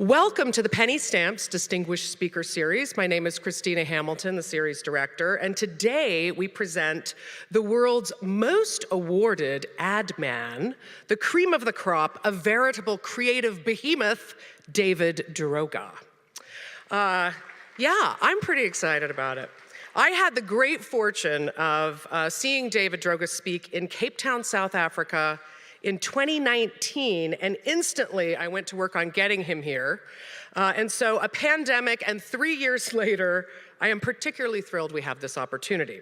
Welcome to the Penny Stamps Distinguished Speaker Series. My name is Christina Hamilton, the series director, and today we present the world's most awarded ad man, the cream of the crop, a veritable creative behemoth, David Droga. Yeah, I'm pretty excited about it. I had the great fortune of seeing David Droga speak in Cape Town, South Africa in 2019, and instantly I went to work on getting him here. And so a pandemic and 3 years later, I am particularly thrilled we have this opportunity.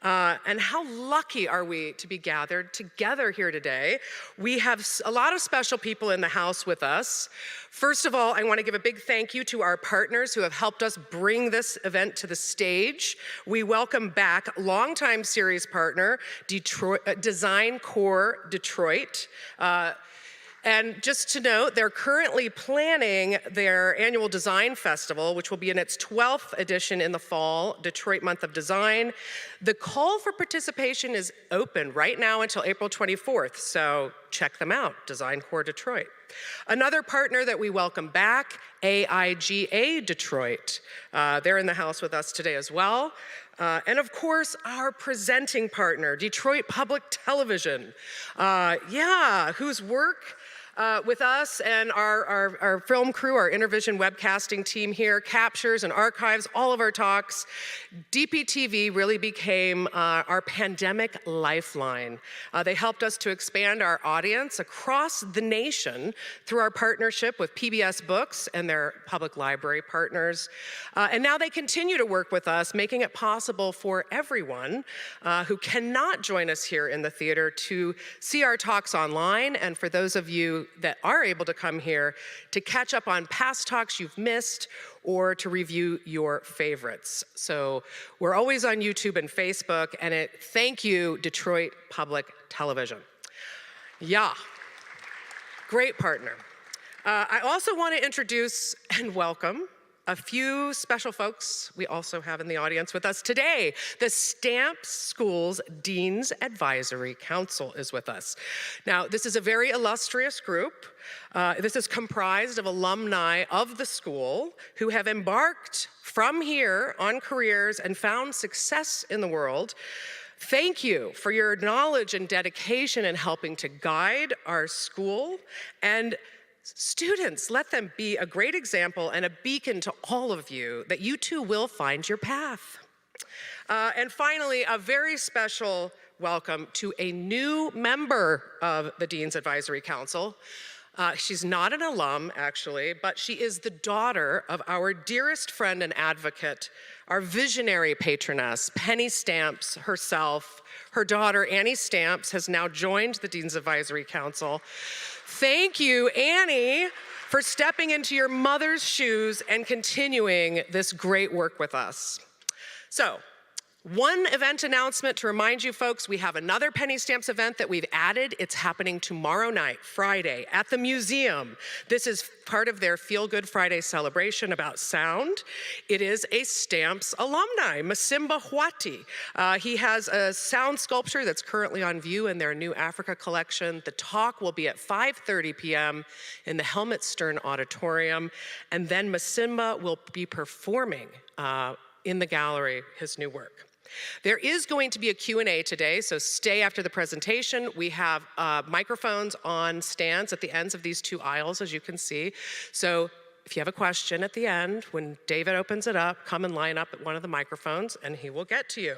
And how lucky are we to be gathered together here today? We have a lot of special people in the house with us. First of all, I want to give a big thank you to our partners who have helped us bring this event to the stage. We welcome back longtime series partner, Design Core Detroit. And just to note, they're currently planning their annual design festival, which will be in its 12th edition in the fall, Detroit Month of Design. The call for participation is open right now until April 24th, so check them out, Design Core Detroit. Another partner that we welcome back, AIGA Detroit. They're in the house with us today as well. And of course, our presenting partner, Detroit Public Television. Whose work with us and our film crew, our Intervision webcasting team here, captures and archives all of our talks. DPTV really became our pandemic lifeline. They helped us to expand our audience across the nation through our partnership with PBS Books and their public library partners. And now they continue to work with us, making it possible for everyone who cannot join us here in the theater to see our talks online, and for those of you that are able to come here to catch up on past talks you've missed or to review your favorites. So we're always on YouTube and Facebook, and thank you, Detroit Public Television. Yeah, great partner. I also want to introduce and welcome a few special folks we also have in the audience with us today. The Stamps Schools Dean's Advisory Council is with us. Now, this is a very illustrious group. This is comprised of alumni of the school who have embarked from here on careers and found success in the world. Thank you for your knowledge and dedication in helping to guide our school. And students, let them be a great example and a beacon to all of you that you too will find your path. And finally, a very special welcome to a new member of the Dean's Advisory Council. She's not an alum, actually, but she is the daughter of our dearest friend and advocate, our visionary patroness, Penny Stamps herself. Her daughter, Annie Stamps, has now joined the Dean's Advisory Council. Thank you, Annie, for stepping into your mother's shoes and continuing this great work with us. So, one event announcement to remind you folks, we have another Penny Stamps event that we've added. It's happening tomorrow night, Friday, at the museum. This is part of their Feel Good Friday celebration about sound. It is a Stamps alumni, Masimba Hwati. He has a sound sculpture that's currently on view in their new Africa collection. The talk will be at 5:30 p.m. in the Helmut Stern Auditorium, and then Masimba will be performing in the gallery his new work. There is going to be a Q&A today, so stay after the presentation. We have microphones on stands at the ends of these two aisles, as you can see. So if you have a question at the end, when David opens it up, come and line up at one of the microphones, and he will get to you.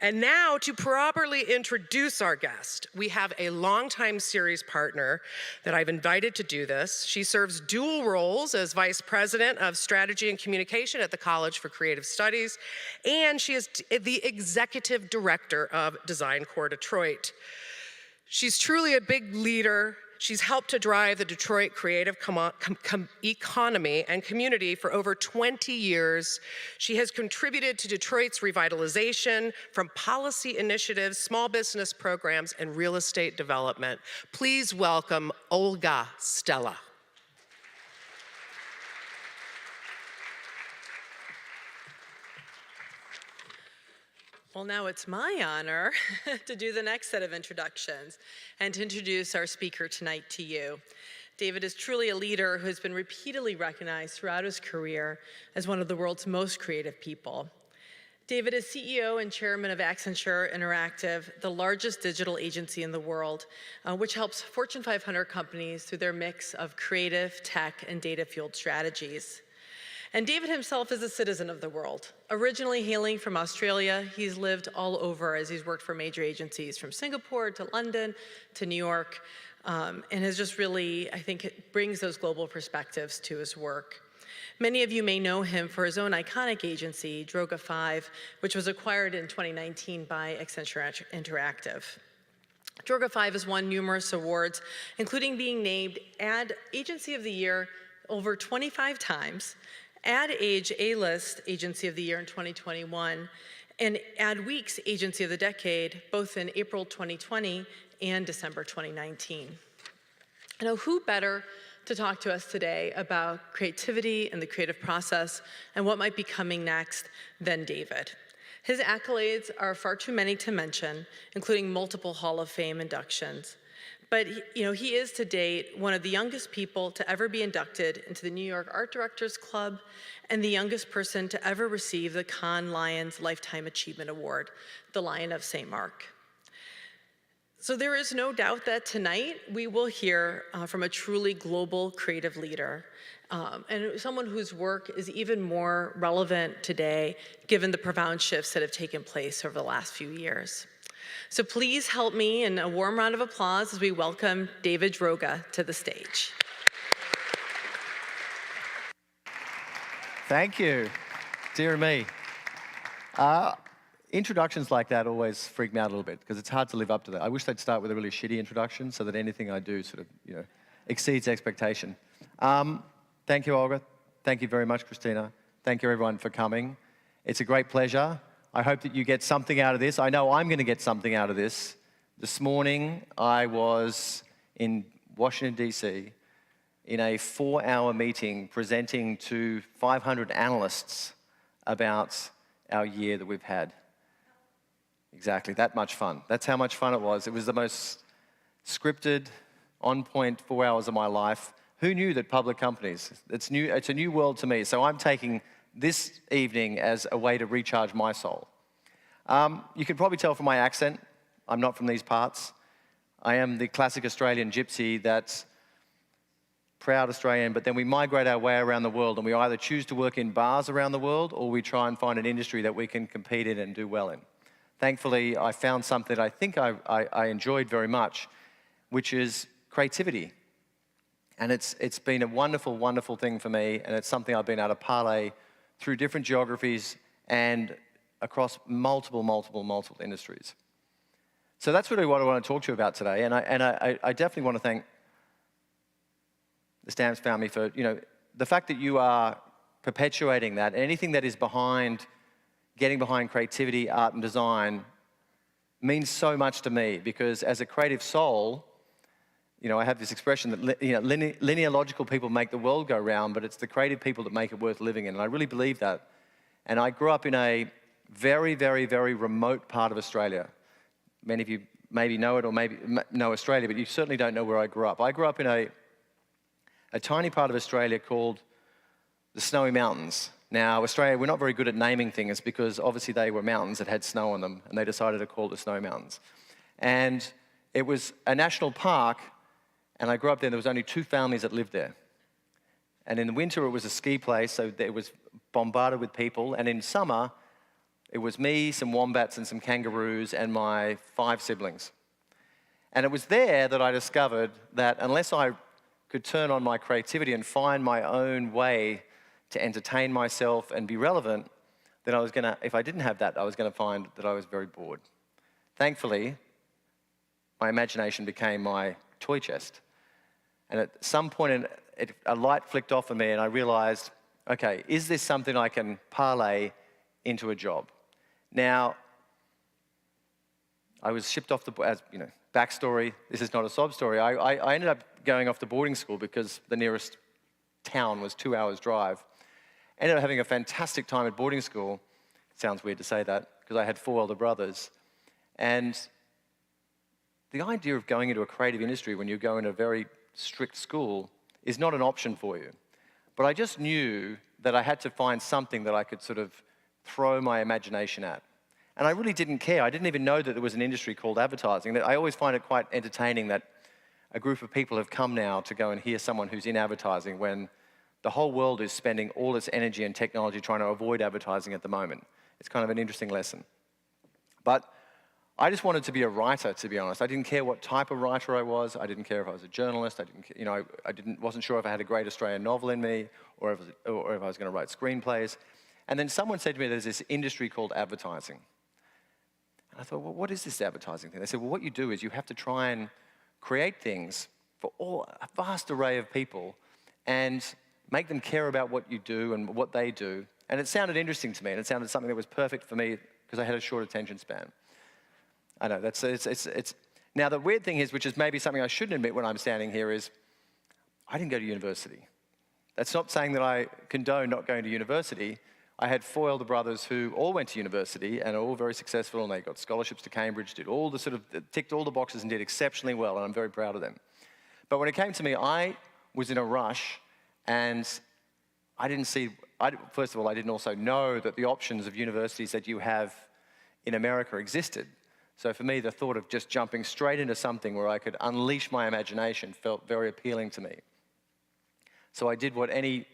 And now, to properly introduce our guest, we have a longtime series partner that I've invited to do this. She serves dual roles as Vice President of Strategy and Communication at the College for Creative Studies, and she is the Executive Director of Design Core Detroit. She's truly a big leader. She's helped to drive the Detroit creative economy and community for over 20 years. She has contributed to Detroit's revitalization from policy initiatives, small business programs, and real estate development. Please welcome Olga Stella. Well, now it's my honor to do the next set of introductions and to introduce our speaker tonight to you. David is truly a leader who has been repeatedly recognized throughout his career as one of the world's most creative people. David is CEO and chairman of Accenture Interactive, the largest digital agency in the world, which helps Fortune 500 companies through their mix of creative, tech, and data-fueled strategies. And David himself is a citizen of the world. Originally hailing from Australia, he's lived all over as he's worked for major agencies from Singapore to London to New York, and has just really, I think, it brings those global perspectives to his work. Many of you may know him for his own iconic agency, Droga5, which was acquired in 2019 by Accenture Interactive. Droga5 has won numerous awards, including being named Ad Agency of the Year over 25 times, Ad Age A-List Agency of the Year in 2021, and Adweek's Agency of the Decade, both in April 2020 and December 2019. Now, who better to talk to us today about creativity and the creative process and what might be coming next than David? His accolades are far too many to mention, including multiple Hall of Fame inductions. But he is to date one of the youngest people to ever be inducted into the New York Art Directors Club and the youngest person to ever receive the Cannes Lions Lifetime Achievement Award, the Lion of St. Mark. So there is no doubt that tonight we will hear from a truly global creative leader and someone whose work is even more relevant today given the profound shifts that have taken place over the last few years. So please help me in a warm round of applause as we welcome David Droga to the stage. Thank you. Dear me. Introductions like that always freak me out a little bit because it's hard to live up to that. I wish they'd start with a really shitty introduction so that anything I do sort of, exceeds expectation. Thank you, Olga. Thank you very much, Christina. Thank you, everyone, for coming. It's a great pleasure. I hope that you get something out of this. I know I'm going to get something out of this. This morning, I was in Washington, D.C., in a 4-hour meeting presenting to 500 analysts about our year that we've had. Exactly, that much fun. That's how much fun it was. It was the most scripted, on-point 4 hours of my life. Who knew that public companies, it's a new world to me. So I'm taking this evening as a way to recharge my soul. You can probably tell from my accent, I'm not from these parts. I am the classic Australian gypsy that's proud Australian, but then we migrate our way around the world and we either choose to work in bars around the world or we try and find an industry that we can compete in and do well in. Thankfully, I found something that I think I enjoyed very much, which is creativity. And it's been a wonderful, wonderful thing for me, and it's something I've been able to parlay through different geographies and across multiple industries. So that's really what I want to talk to you about today, and I definitely want to thank the Stamps family for, the fact that you are perpetuating that. Anything that is getting behind creativity, art, and design means so much to me, because as a creative soul, I have this expression that linear logical people make the world go round, but it's the creative people that make it worth living in, and I really believe that. And I grew up in a very, very, very remote part of Australia. Many of you maybe know it or maybe know Australia, but you certainly don't know where I grew up. I grew up in a tiny part of Australia called the Snowy Mountains. Now, Australia, we're not very good at naming things because obviously they were mountains that had snow on them, and they decided to call it the Snowy Mountains. And it was a national park, and I grew up there, and there was only 2 families that lived there. And in the winter, it was a ski place, so it was bombarded with people. And in summer, it was me, some wombats, and some kangaroos, and my 5 siblings. And it was there that I discovered that unless I could turn on my creativity and find my own way to entertain myself and be relevant, then if I didn't have that, I was going to find that I was very bored. Thankfully, my imagination became my toy chest. And at some point, a light flicked off of me, and I realized, okay, is this something I can parlay into a job? Now, I was shipped off backstory, this is not a sob story. I ended up going off to boarding school because the nearest town was 2 hours drive. Ended up having a fantastic time at boarding school. It sounds weird to say that, because I had 4 older brothers. And the idea of going into a creative industry when you go in a very strict school is not an option for you. But I just knew that I had to find something that I could sort of throw my imagination at. And I really didn't care. I didn't even know that there was an industry called advertising. I always find it quite entertaining that a group of people have come now to go and hear someone who's in advertising when the whole world is spending all its energy and technology trying to avoid advertising at the moment. It's kind of an interesting lesson. But I just wanted to be a writer, to be honest. I didn't care what type of writer I was. I didn't care if I was a journalist. Wasn't sure if I had a great Australian novel in me or if I was going to write screenplays. And then someone said to me, there's this industry called advertising. And I thought, well, what is this advertising thing? They said, well, what you do is you have to try and create things for a vast array of people and make them care about what you do and what they do. And it sounded interesting to me, and it sounded something that was perfect for me because I had a short attention span. I know, now the weird thing is, which is maybe something I shouldn't admit when I'm standing here, is I didn't go to university. That's not saying that I condone not going to university. I had four elder brothers who all went to university and are all very successful, and they got scholarships to Cambridge, ticked all the boxes and did exceptionally well, and I'm very proud of them. But when it came to me, I was in a rush, and first of all, I didn't also know that the options of universities that you have in America existed. So for me, the thought of just jumping straight into something where I could unleash my imagination felt very appealing to me. So I did what any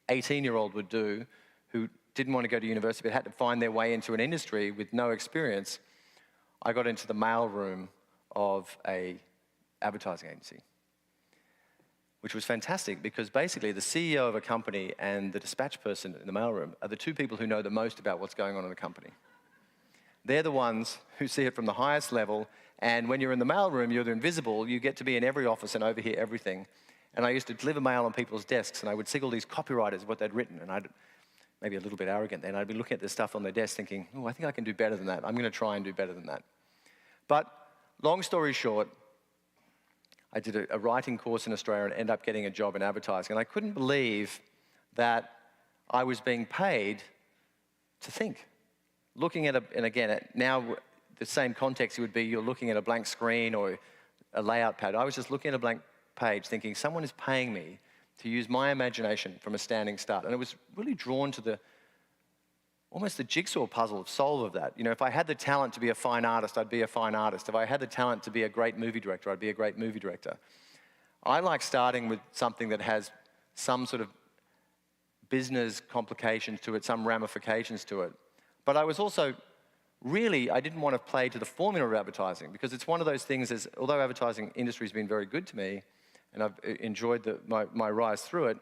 18-year-old would do who didn't want to go to university but had to find their way into an industry with no experience. I got into the mailroom of an advertising agency, which was fantastic because basically the CEO of a company and the dispatch person in the mailroom are the two people who know the most about what's going on in the company. They're the ones who see it from the highest level, and when you're in the mailroom, you're invisible. You get to be in every office and overhear everything. And I used to deliver mail on people's desks, and I would see all these copywriters, what they'd written, and I'd maybe a little bit arrogant then, I'd be looking at this stuff on their desk thinking, oh, I think I can do better than that. I'm going to try and do better than that. But long story short, I did a writing course in Australia and ended up getting a job in advertising. And I couldn't believe that I was being paid to think. Looking at and again, now the same context would be you're looking at a blank screen or a layout pad. I was just looking at a blank page thinking, someone is paying me to use my imagination from a standing start. And it was really drawn to almost the jigsaw puzzle solve of that. You know, if I had the talent to be a fine artist, I'd be a fine artist. If I had the talent to be a great movie director, I'd be a great movie director. I like starting with something that has some sort of business complications to it, some ramifications to it. But I was also I didn't want to play to the formula of advertising because it's one of those things, although advertising industry has been very good to me and I've enjoyed my rise through it,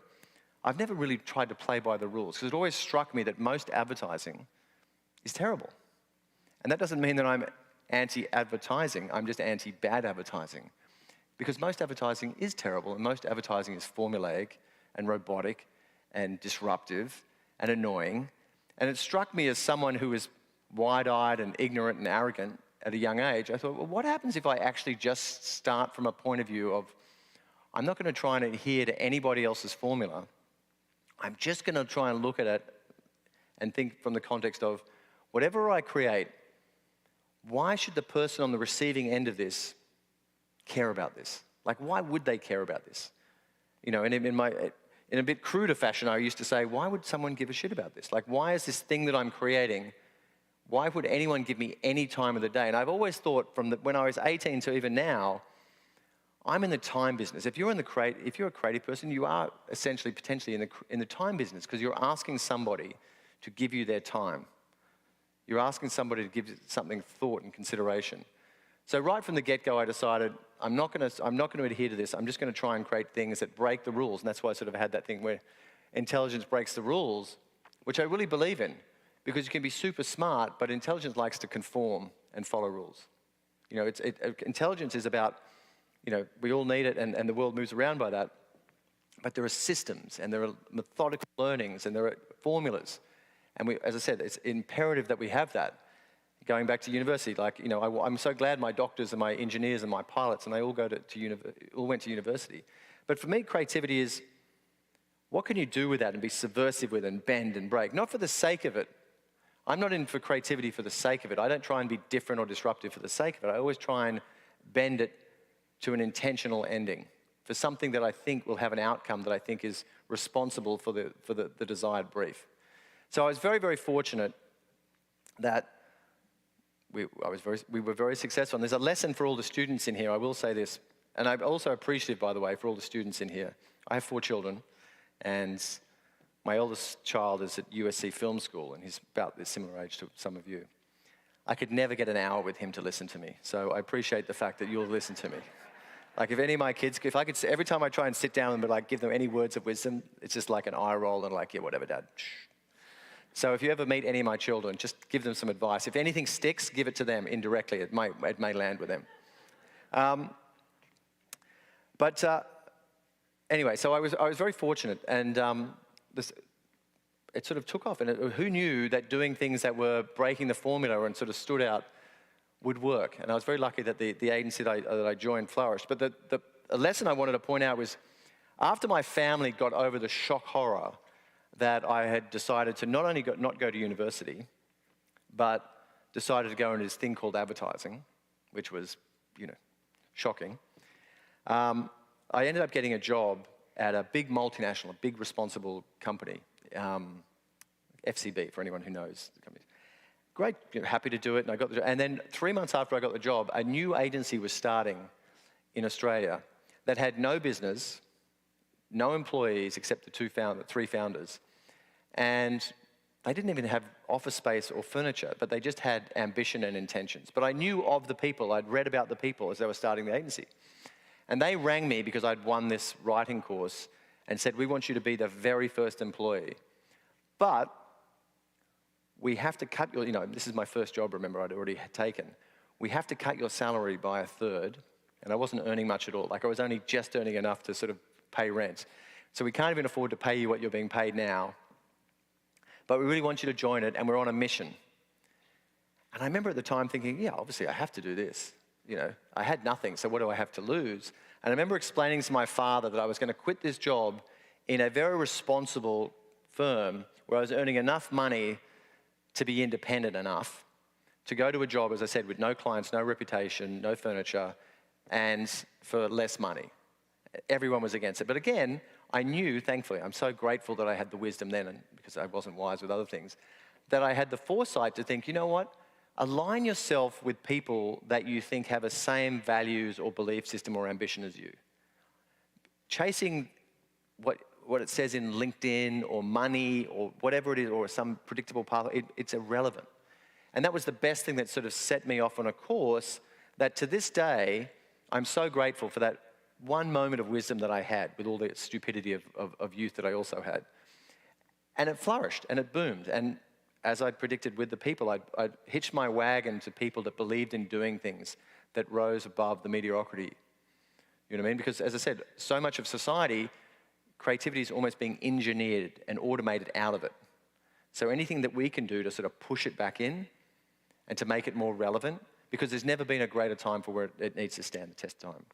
I've never really tried to play by the rules because it always struck me that most advertising is terrible. And that doesn't mean that I'm anti-advertising, I'm just anti-bad advertising. Because most advertising is terrible and most advertising is formulaic and robotic and disruptive and annoying. And it struck me as someone who was wide-eyed and ignorant and arrogant at a young age. I thought, well, what happens if I actually just start from a point of view of, I'm not going to try and adhere to anybody else's formula. I'm just going to try and look at it and think from the context of, whatever I create, why should the person on the receiving end of this care about this? Like, why would they care about this? You know, and in a bit cruder fashion, I used to say, why would someone give a shit about this? Like, why is this thing that I'm creating, why would anyone give me any time of the day? And I've always thought from when I was 18 to even now, I'm in the time business. If you're a creative person, you are essentially potentially in the time business because you're asking somebody to give you their time. You're asking somebody to give something thought and consideration. So right from the get-go, I decided I'm not going to adhere to this. I'm just going to try and create things that break the rules. And that's why I sort of had that thing where intelligence breaks the rules, which I really believe in, because you can be super smart, but intelligence likes to conform and follow rules. You know, intelligence is about, you know, we all need it, and the world moves around by that. But there are systems, and there are methodical learnings, and there are formulas. And as I said, it's imperative that we have that. Going back to university, like, you know, I'm so glad my doctors and my engineers and my pilots, and they all all went to university. But for me, creativity is, what can you do with that and be subversive with and bend and break? Not for the sake of it. I'm not in for creativity for the sake of it. I don't try and be different or disruptive for the sake of it. I always try and bend it to an intentional ending. for something that I think will have an outcome that I think is responsible for the desired brief. So I was very, very fortunate that we were very successful. And there's a lesson for all the students in here, I will say this. And I'm also appreciative, by the way, for all the students in here. I have 4 children, and my eldest child is at USC Film School, and he's about the similar age to some of you. I could never get an hour with him to listen to me, so I appreciate the fact that you'll listen to me. Like if any of my kids, if I could, every time I try and sit down and like give them any words of wisdom, it's just like an eye roll and like, yeah, whatever, Dad. So if you ever meet any of my children, just give them some advice. If anything sticks, give it to them indirectly. It may land with them. Anyway, so I was very fortunate, and it sort of took off. And who knew that doing things that were breaking the formula and sort of stood out would work? And I was very lucky that the agency that I joined flourished. But the lesson I wanted to point out was, after my family got over the shock horror that I had decided to not only not go to university, but decided to go into this thing called advertising, which was, shocking. I ended up getting a job at a big multinational, a big responsible company, FCB, for anyone who knows the company. Great, happy to do it, and I got the job. And then 3 months after I got the job, a new agency was starting in Australia that had no business, no employees except the 3 founders, and they didn't even have office space or furniture, but they just had ambition and intentions. But I knew of the people, I'd read about the people as they were starting the agency. And they rang me because I'd won this writing course and said, we want you to be the very first employee. But we have to cut your, this is my first job, remember, I'd already taken. We have to cut your salary by 1/3. And I wasn't earning much at all. Like I was only just earning enough to sort of pay rent. So we can't even afford to pay you what you're being paid now. But we really want you to join it, and we're on a mission. And I remember at the time thinking, yeah, obviously I have to do this. I had nothing, so what do I have to lose? And I remember explaining to my father that I was going to quit this job in a very responsible firm where I was earning enough money to be independent enough to go to a job, as I said, with no clients, no reputation, no furniture, and for less money. Everyone was against it. But again, I knew, thankfully, I'm so grateful that I had the wisdom then, and because I wasn't wise with other things, that I had the foresight to think, you know what? Align yourself with people that you think have the same values or belief system or ambition as you. Chasing what it says in LinkedIn or money or whatever it is, or some predictable path, it's irrelevant. And that was the best thing that sort of set me off on a course that to this day, I'm so grateful for that one moment of wisdom that I had with all the stupidity of youth that I also had. And it flourished and it boomed. And as I predicted with the people, I'd hitched my wagon to people that believed in doing things that rose above the mediocrity. You know what I mean? Because as I said, so much of society, creativity is almost being engineered and automated out of it. So anything that we can do to sort of push it back in and to make it more relevant, because there's never been a greater time for where it needs to stand the test of time.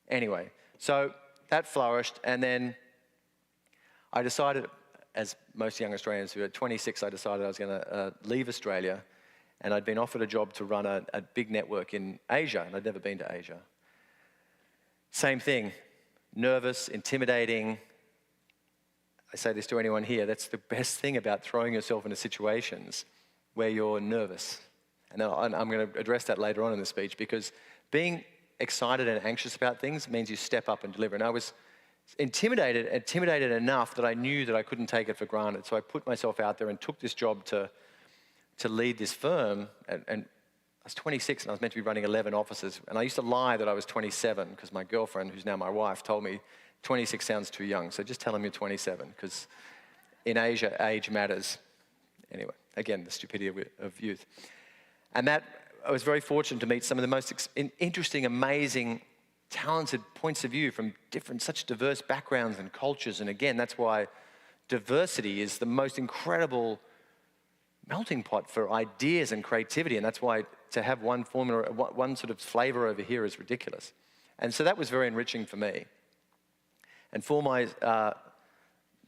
Anyway, so that flourished, and then I decided, as most young Australians who at 26, I decided I was going to leave Australia, and I'd been offered a job to run a big network in Asia, and I'd never been to Asia. Same thing, nervous, intimidating. I say this to anyone here, that's the best thing about throwing yourself into situations where you're nervous. And I'm going to address that later on in the speech, because being excited and anxious about things means you step up and deliver. And I was intimidated enough that I knew that I couldn't take it for granted. So I put myself out there and took this job to lead this firm. And I was 26 and I was meant to be running 11 offices. And I used to lie that I was 27 because my girlfriend, who's now my wife, told me 26 sounds too young. So just tell them you're 27, because in Asia, age matters. Anyway, again, the stupidity of youth. And that, I was very fortunate to meet some of the most interesting, amazing, talented points of view from such diverse backgrounds and cultures. And again, that's why diversity is the most incredible melting pot for ideas and creativity. And that's why to have one formula, one sort of flavor over here is ridiculous. And so that was very enriching for me. And for my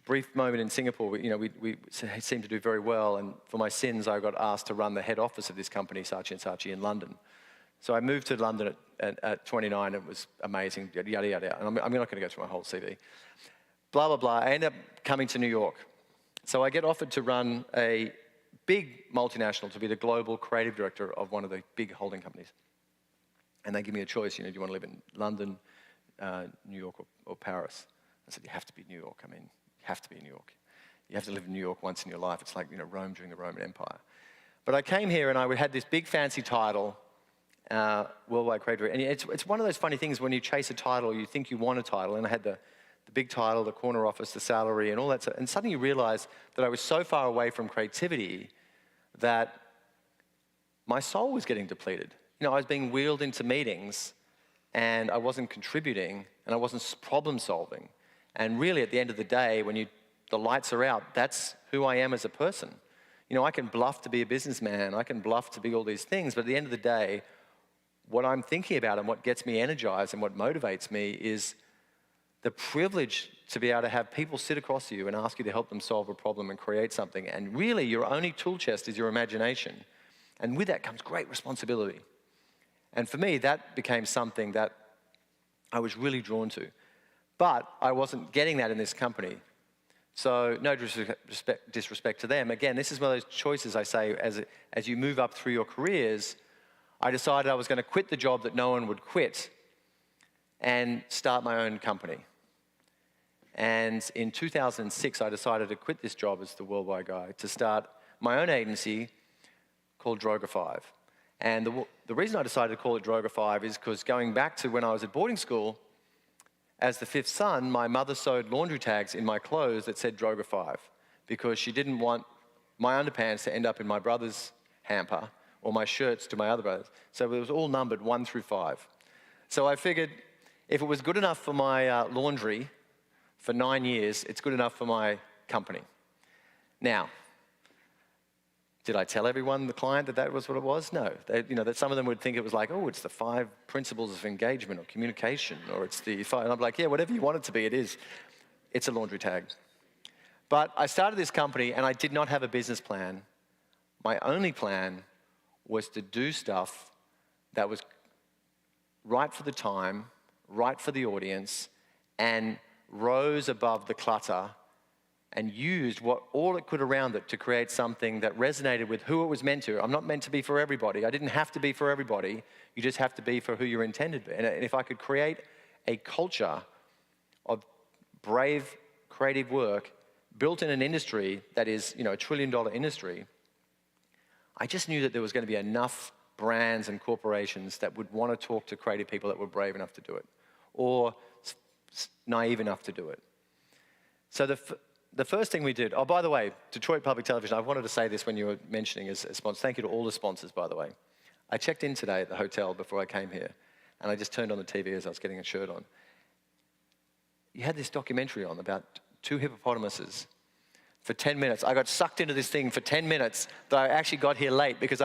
brief moment in Singapore, we seemed to do very well. And for my sins, I got asked to run the head office of this company, Saatchi & Saatchi, in London. So I moved to London at 29. It was amazing, yada, yada, yada. And I'm not going to go through my whole CV. Blah, blah, blah. I end up coming to New York. So I get offered to run a big multinational, to be the global creative director of one of the big holding companies. And they give me a choice, do you want to live in London, New York, or Paris? I said, you have to be New York. I mean, you have to be New York. You have to live in New York once in your life. It's like, Rome during the Roman Empire. But I came here and I had this big fancy title, Worldwide Creative Director. And it's one of those funny things when you chase a title, you think you want a title. And I had the big title, the corner office, the salary, and all that stuff. And suddenly you realize that I was so far away from creativity that my soul was getting depleted. I was being wheeled into meetings and I wasn't contributing and I wasn't problem solving. And really at the end of the day, when the lights are out, that's who I am as a person. I can bluff to be a businessman, I can bluff to be all these things, but at the end of the day, what I'm thinking about and what gets me energized and what motivates me is the privilege to be able to have people sit across you and ask you to help them solve a problem and create something. And really, your only tool chest is your imagination. And with that comes great responsibility. And for me, that became something that I was really drawn to. But I wasn't getting that in this company. So no disrespect to them. Again, this is one of those choices I say as you move up through your careers. I decided I was going to quit the job that no one would quit and start my own company. And in 2006, I decided to quit this job as the worldwide guy to start my own agency called Droga 5. And the reason I decided to call it Droga 5 is because going back to when I was at boarding school, as the fifth son, my mother sewed laundry tags in my clothes that said Droga 5 because she didn't want my underpants to end up in my brother's hamper or my shirts to my other brothers. So it was all numbered 1 through 5. So I figured if it was good enough for my laundry for 9 years, it's good enough for my company. Now, did I tell everyone, the client, that that was what it was? No. That some of them would think it was like, oh, it's the 5 principles of engagement or communication, or it's the 5. And I'm like, yeah, whatever you want it to be, it is. It's a laundry tag. But I started this company and I did not have a business plan. My only plan was to do stuff that was right for the time, right for the audience, and rose above the clutter and used all it could around it to create something that resonated with who it was meant to. I'm not meant to be for everybody. I didn't have to be for everybody. You just have to be for who you're intended to be. And if I could create a culture of brave, creative work built in an industry that is, $1 trillion industry, I just knew that there was going to be enough brands and corporations that would want to talk to creative people that were brave enough to do it or naive enough to do it. So the first thing we did, oh, by the way, Detroit Public Television, I wanted to say this when you were mentioning as a sponsor. Thank you to all the sponsors, by the way. I checked in today at the hotel before I came here, and I just turned on the TV as I was getting a shirt on. You had this documentary on about 2 hippopotamuses for 10 minutes. I got sucked into this thing for 10 minutes that I actually got here late because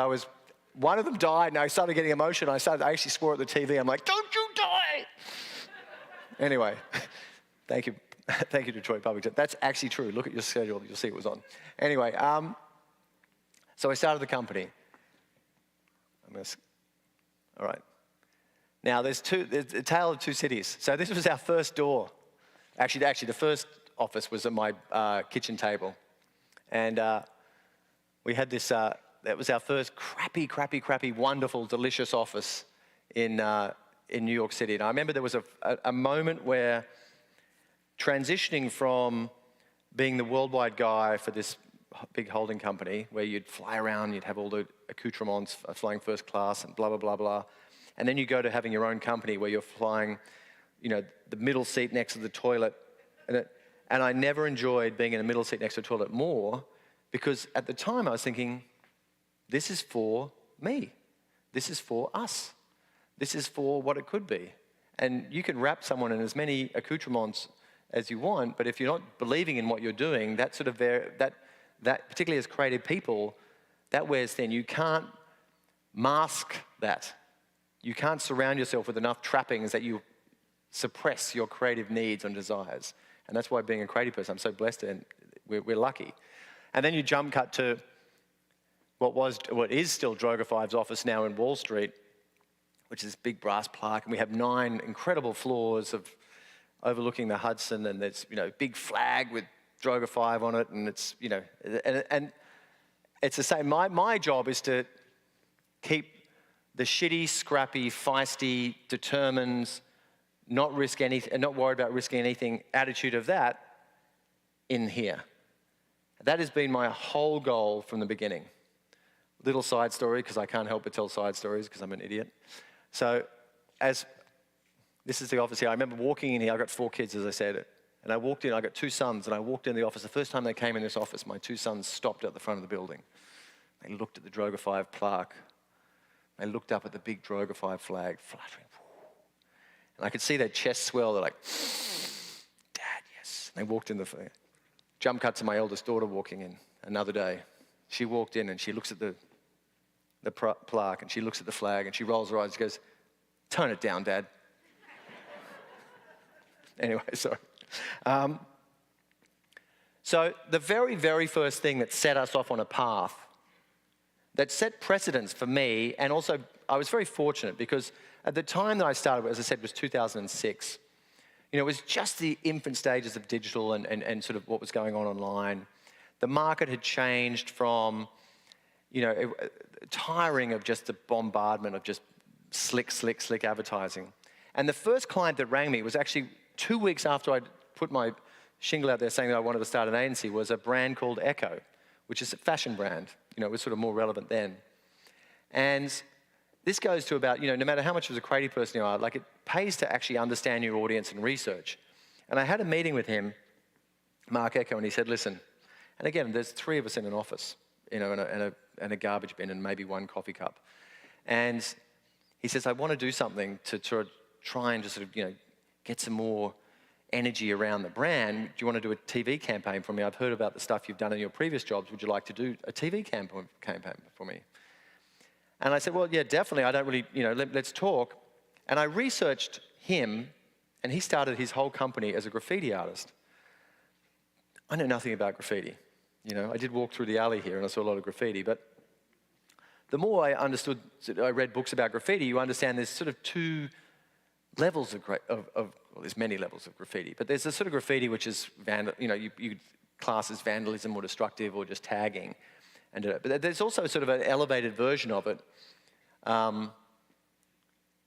one of them died, and I started getting emotional. I actually swore at the TV. I'm like, don't you die! Anyway, thank you. Thank you, Detroit Public. That's actually true. Look at your schedule. You'll see it was on. Anyway, so I started the company. All right. Now, there's a tale of 2 cities. So this was our first door. Actually, the first office was at my kitchen table. And we had this, that was our first crappy, wonderful, delicious office in New York City. And I remember there was a moment where transitioning from being the worldwide guy for this big holding company where you'd fly around, you'd have all the accoutrements, flying first class and blah, blah, blah, blah. And then you go to having your own company where you're flying, the middle seat next to the toilet. And I never enjoyed being in the middle seat next to the toilet more because at the time I was thinking, this is for me. This is for us. This is for what it could be. And you can wrap someone in as many accoutrements as you want, but if you're not believing in what you're doing, that particularly as creative people, that wears thin. You can't mask that. You can't surround yourself with enough trappings that you suppress your creative needs and desires. And that's why being a creative person, I'm so blessed and we're lucky. And then you jump cut to what is still Droga 5's office now in Wall Street. which is this big brass plaque, and we have 9 incredible floors of overlooking the Hudson, and there's, big flag with Droga 5 on it, and it's, and it's the same. My job is to keep the shitty, scrappy, feisty, determined, not risk anything, and not worried about risking anything attitude of that in here. That has been my whole goal from the beginning. Little side story, because I can't help but tell side stories because I'm an idiot. So this is the office here. I remember walking in here. I've got 4 kids, as I said. And I walked in. I got 2 sons, and I walked in the office. The first time they came in this office, my 2 sons stopped at the front of the building. They looked at the Droga 5 plaque. They looked up at the big Droga 5 flag, fluttering. And I could see their chests swell. They're like, Dad, yes. And they walked in jump cut to my eldest daughter walking in another day. She walked in, and she looks at the plaque, and she looks at the flag, and she rolls her eyes and goes, "Tone it down, Dad." Anyway, sorry. So the very, very first thing that set us off on a path, that set precedence for me, and also I was very fortunate because at the time that I started, as I said, was 2006. It was just the infant stages of digital and sort of what was going on online. The market had changed from, tiring of just the bombardment of just slick advertising. And the first client that rang me was actually 2 weeks after I'd put my shingle out there saying that I wanted to start an agency, was a brand called Echo, which is a fashion brand. It was sort of more relevant then. And this goes to about, no matter how much of a creative person you are, like it pays to actually understand your audience and research. And I had a meeting with him, Mark Echo, and he said, listen, and again, there's 3 of us in an office, and a garbage bin and maybe 1 coffee cup. And he says, I want to do something to try and just sort of, get some more energy around the brand. Do you want to do a TV campaign for me? I've heard about the stuff you've done in your previous jobs. Would you like to do a TV campaign for me? And I said, well, yeah, definitely. I don't really, let's talk. And I researched him, and he started his whole company as a graffiti artist. I know nothing about graffiti. I did walk through the alley here and I saw a lot of graffiti, but the more I understood, I read books about graffiti, you understand there's sort of 2 levels well, there's many levels of graffiti, but there's a sort of graffiti which is, you class as vandalism or destructive or just tagging. But there's also sort of an elevated version of it. And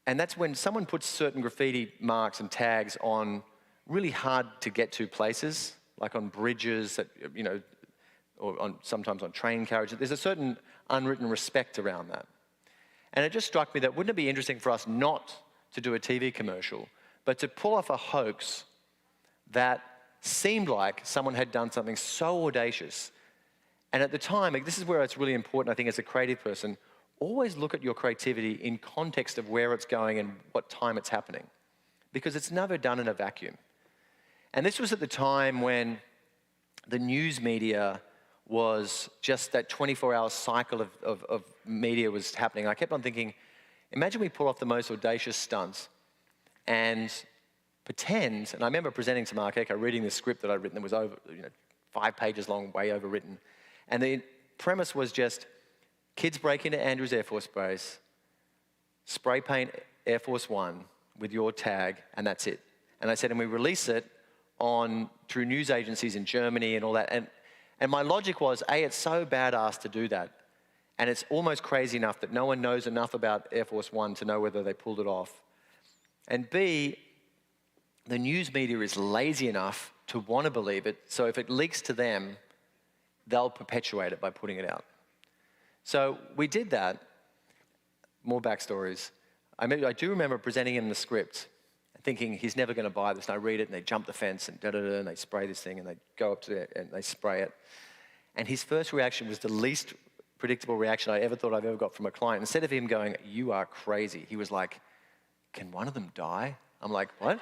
that's when someone puts certain graffiti marks and tags on really hard to get to places, like on bridges, that, or sometimes on train carriages. There's a certain unwritten respect around that. And it just struck me that wouldn't it be interesting for us not to do a TV commercial, but to pull off a hoax that seemed like someone had done something so audacious. And at the time, this is where it's really important, I think, as a creative person, always look at your creativity in context of where it's going and what time it's happening, because it's never done in a vacuum. And this was at the time when the news media was just that 24-hour cycle of media was happening. I kept on thinking, imagine we pull off the most audacious stunts and pretend, and I remember presenting to Mark Echo, reading the script that I'd written that was over, 5 pages long, way overwritten. And the premise was just kids break into Andrews Air Force Base, spray paint Air Force One with your tag, and that's it. And I said, and we release it through news agencies in Germany and all that. And my logic was, A, it's so badass to do that. And it's almost crazy enough that no one knows enough about Air Force One to know whether they pulled it off. And B, the news media is lazy enough to want to believe it. So if it leaks to them, they'll perpetuate it by putting it out. So we did that. More backstories. I do remember presenting him the script, thinking he's never going to buy this. And I read it, and they jump the fence, and da-da-da, and they spray this thing, and they go up to it, and they spray it. And his first reaction was the least predictable reaction I ever thought I've ever got from a client. Instead of him going, "You are crazy," he was like, "Can one of them die?" I'm like, "What?"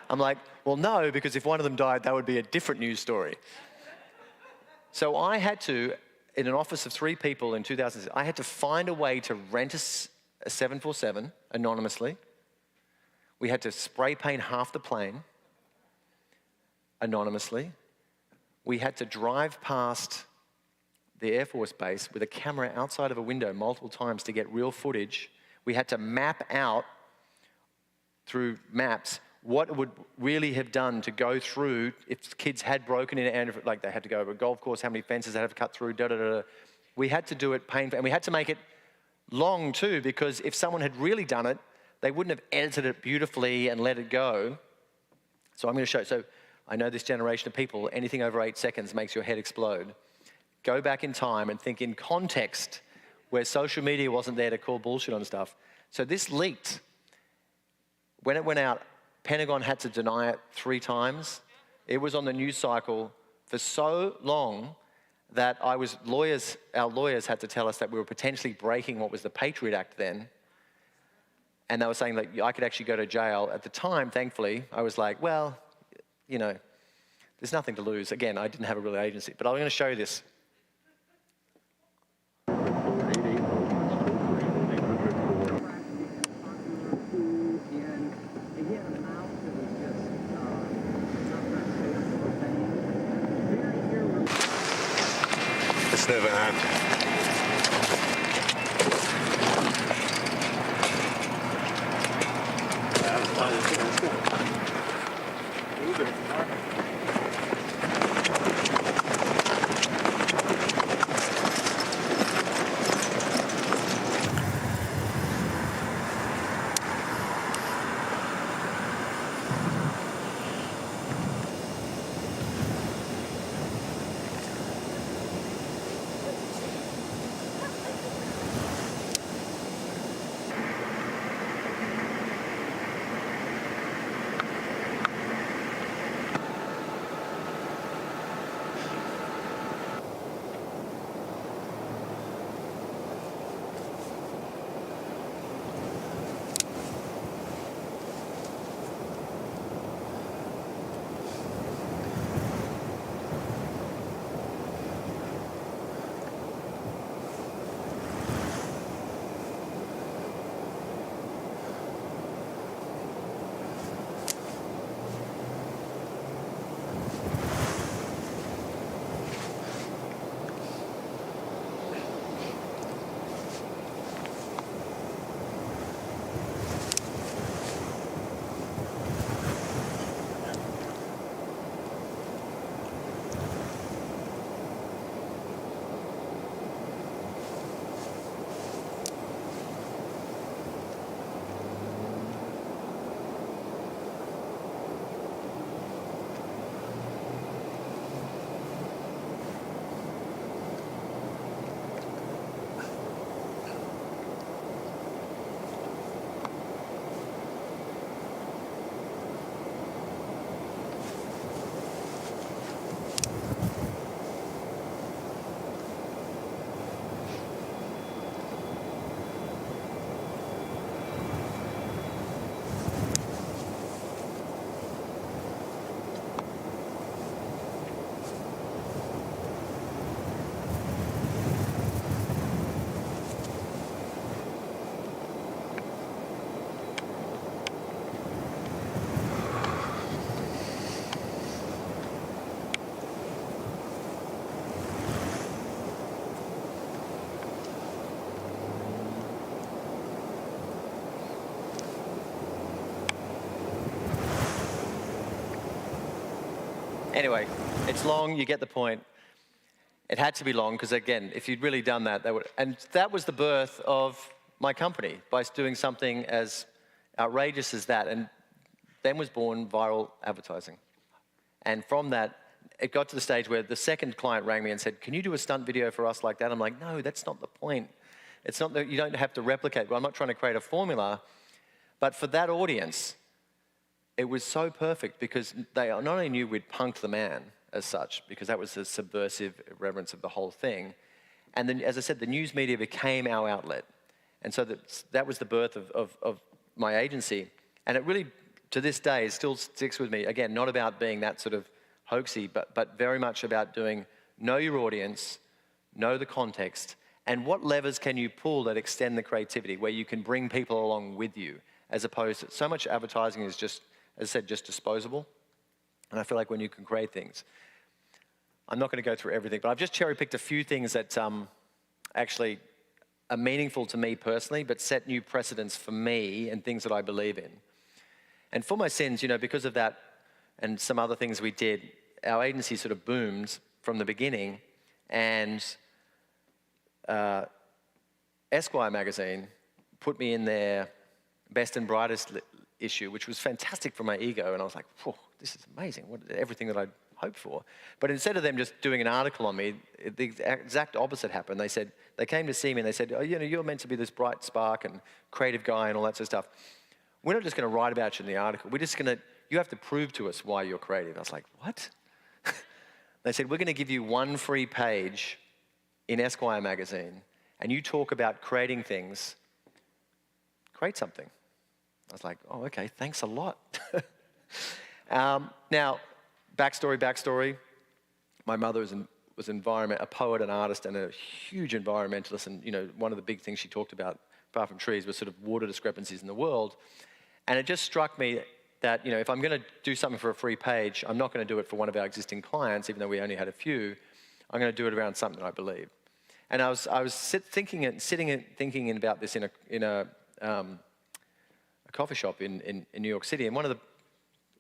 I'm like, "Well, no, because if one of them died, that would be a different news story." So I had to, in an office of 3 people in 2006, I had to find a way to rent a 747 anonymously. We had to spray paint half the plane anonymously. We had to drive past the Air Force Base with a camera outside of a window multiple times to get real footage. We had to map out through maps what it would really have done to go through if kids had broken in and like they had to go over a golf course, how many fences they had to cut through, da da da. We had to do it painful, and we had to make it long too, because if someone had really done it, they wouldn't have edited it beautifully and let it go. So I'm going to show you. So I know this generation of people, anything over 8 seconds makes your head explode. Go back in time and think in context where social media wasn't there to call bullshit on stuff. So this leaked. When it went out, Pentagon had to deny it 3 times. It was on the news cycle for so long that our lawyers had to tell us that we were potentially breaking what was the Patriot Act then. And they were saying that I could actually go to jail. At the time, thankfully, I was like, well, you know, there's nothing to lose. Again, I didn't have a real agency, but I'm going to show you this. It's never happened. Anyway, it's long, you get the point. It had to be long because, again, if you'd really done that, and that was the birth of my company, by doing something as outrageous as that. And then was born viral advertising. And from that, it got to the stage where the second client rang me and said, can you do a stunt video for us like that? I'm like, no, that's not the point. It's not that you don't have to replicate. Well, I'm not trying to create a formula. But for that audience, it was so perfect because they not only knew we'd punked the man as such, because that was the subversive irreverence of the whole thing. And then, as I said, the news media became our outlet. And so that was the birth of my agency. And it really, to this day, still sticks with me. Again, not about being that sort of hoaxy, but very much about doing, know your audience, know the context, and what levers can you pull that extend the creativity, where you can bring people along with you, as opposed to, so much advertising is just, as I said, just disposable. And I feel like when you can create things, I'm not going to go through everything, but I've just cherry-picked a few things that actually are meaningful to me personally, but set new precedents for me and things that I believe in. And For My Sins, because of that and some other things we did, our agency sort of boomed from the beginning, and Esquire magazine put me in their best and brightest issue, which was fantastic for my ego. And I was like, whoa, this is amazing, everything that I'd hoped for. But instead of them just doing an article on me, the exact opposite happened. They came to see me and they said, oh, you're meant to be this bright spark and creative guy and all that sort of stuff. We're not just going to write about you in the article. You have to prove to us why you're creative. I was like, what? They said, we're going to give you one free page in Esquire magazine, and you talk about creating things, create something. I was like, oh, okay, thanks a lot. Now, backstory. My mother was a poet, an artist, and a huge environmentalist. And one of the big things she talked about, apart from trees, was sort of water discrepancies in the world. And it just struck me that if I'm going to do something for a free page, I'm not going to do it for one of our existing clients, even though we only had a few. I'm going to do it around something that I believe. And I was sitting and thinking about this in a coffee shop in New York City. And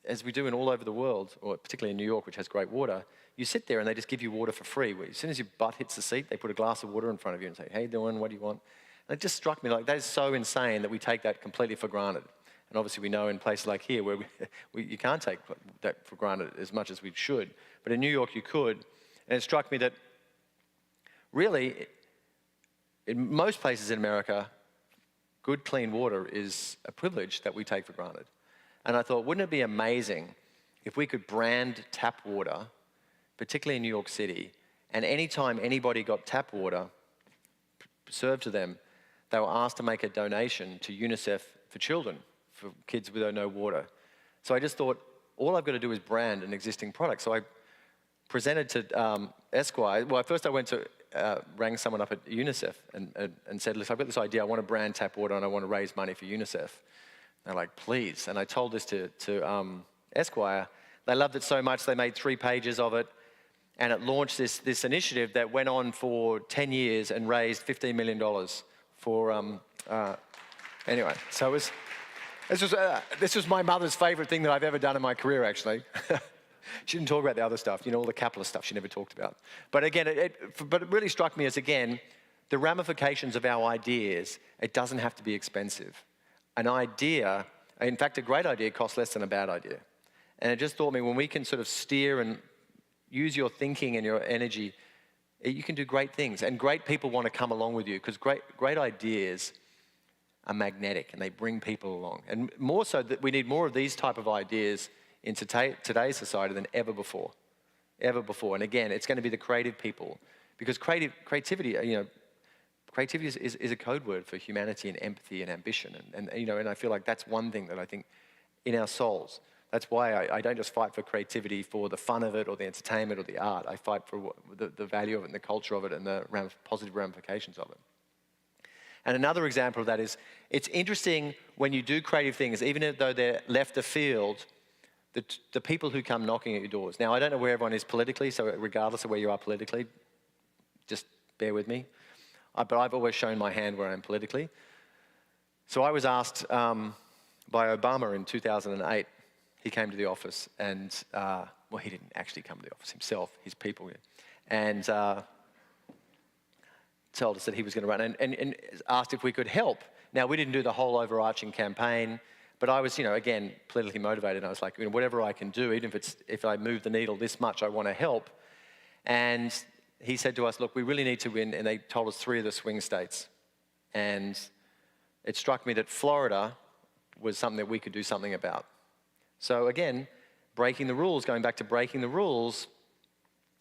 as we do in all over the world, or particularly in New York, which has great water, you sit there and they just give you water for free. As soon as your butt hits the seat, they put a glass of water in front of you and say, hey, you doing? What do you want? And it just struck me like that is so insane that we take that completely for granted. And obviously we know in places like here where you can't take that for granted as much as we should. But in New York you could. And it struck me that really, in most places in America, good, clean water is a privilege that we take for granted. And I thought, wouldn't it be amazing if we could brand tap water, particularly in New York City, and anytime anybody got tap water served to them, they were asked to make a donation to UNICEF for children, for kids with no water. So I just thought, all I've got to do is brand an existing product. So I presented to Esquire. Well, first I went to, rang someone up at UNICEF and said, listen, I've got this idea. I want to brand tap water and I want to raise money for UNICEF. They're like, please. And I told this to Esquire. They loved it so much, they made 3 pages of it. And it launched this initiative that went on for 10 years and raised $15 million for, anyway. So this was my mother's favorite thing that I've ever done in my career, actually. She didn't talk about the other stuff, all the capitalist stuff she never talked about. But again, it really struck me as, again, the ramifications of our ideas. It doesn't have to be expensive. An idea, in fact, a great idea costs less than a bad idea. And it just taught me when we can sort of steer and use your thinking and your energy, you can do great things. And great people want to come along with you because great ideas are magnetic and they bring people along. And more so, that we need more of these type of ideas in today's society than ever before. Ever before. And again, it's going to be the creative people. Because creativity, creativity is a code word for humanity and empathy and ambition. And I feel like that's one thing that I think in our souls. That's why I don't just fight for creativity for the fun of it or the entertainment or the art. I fight for the value of it and the culture of it and the positive ramifications of it. And another example of that is, it's interesting when you do creative things, even though they're left afield, the people who come knocking at your doors. Now, I don't know where everyone is politically, so regardless of where you are politically, just bear with me. But I've always shown my hand where I am politically. So I was asked by Obama in 2008. He came to the office and, well, he didn't actually come to the office himself, his people, and told us that he was going to run and asked if we could help. Now, we didn't do the whole overarching campaign, but I was, again, politically motivated. And I was like, whatever I can do, even if I move the needle this much, I want to help. And he said to us, look, we really need to win. And they told us 3 of the swing states. And it struck me that Florida was something that we could do something about. So again, breaking the rules, going back to breaking the rules,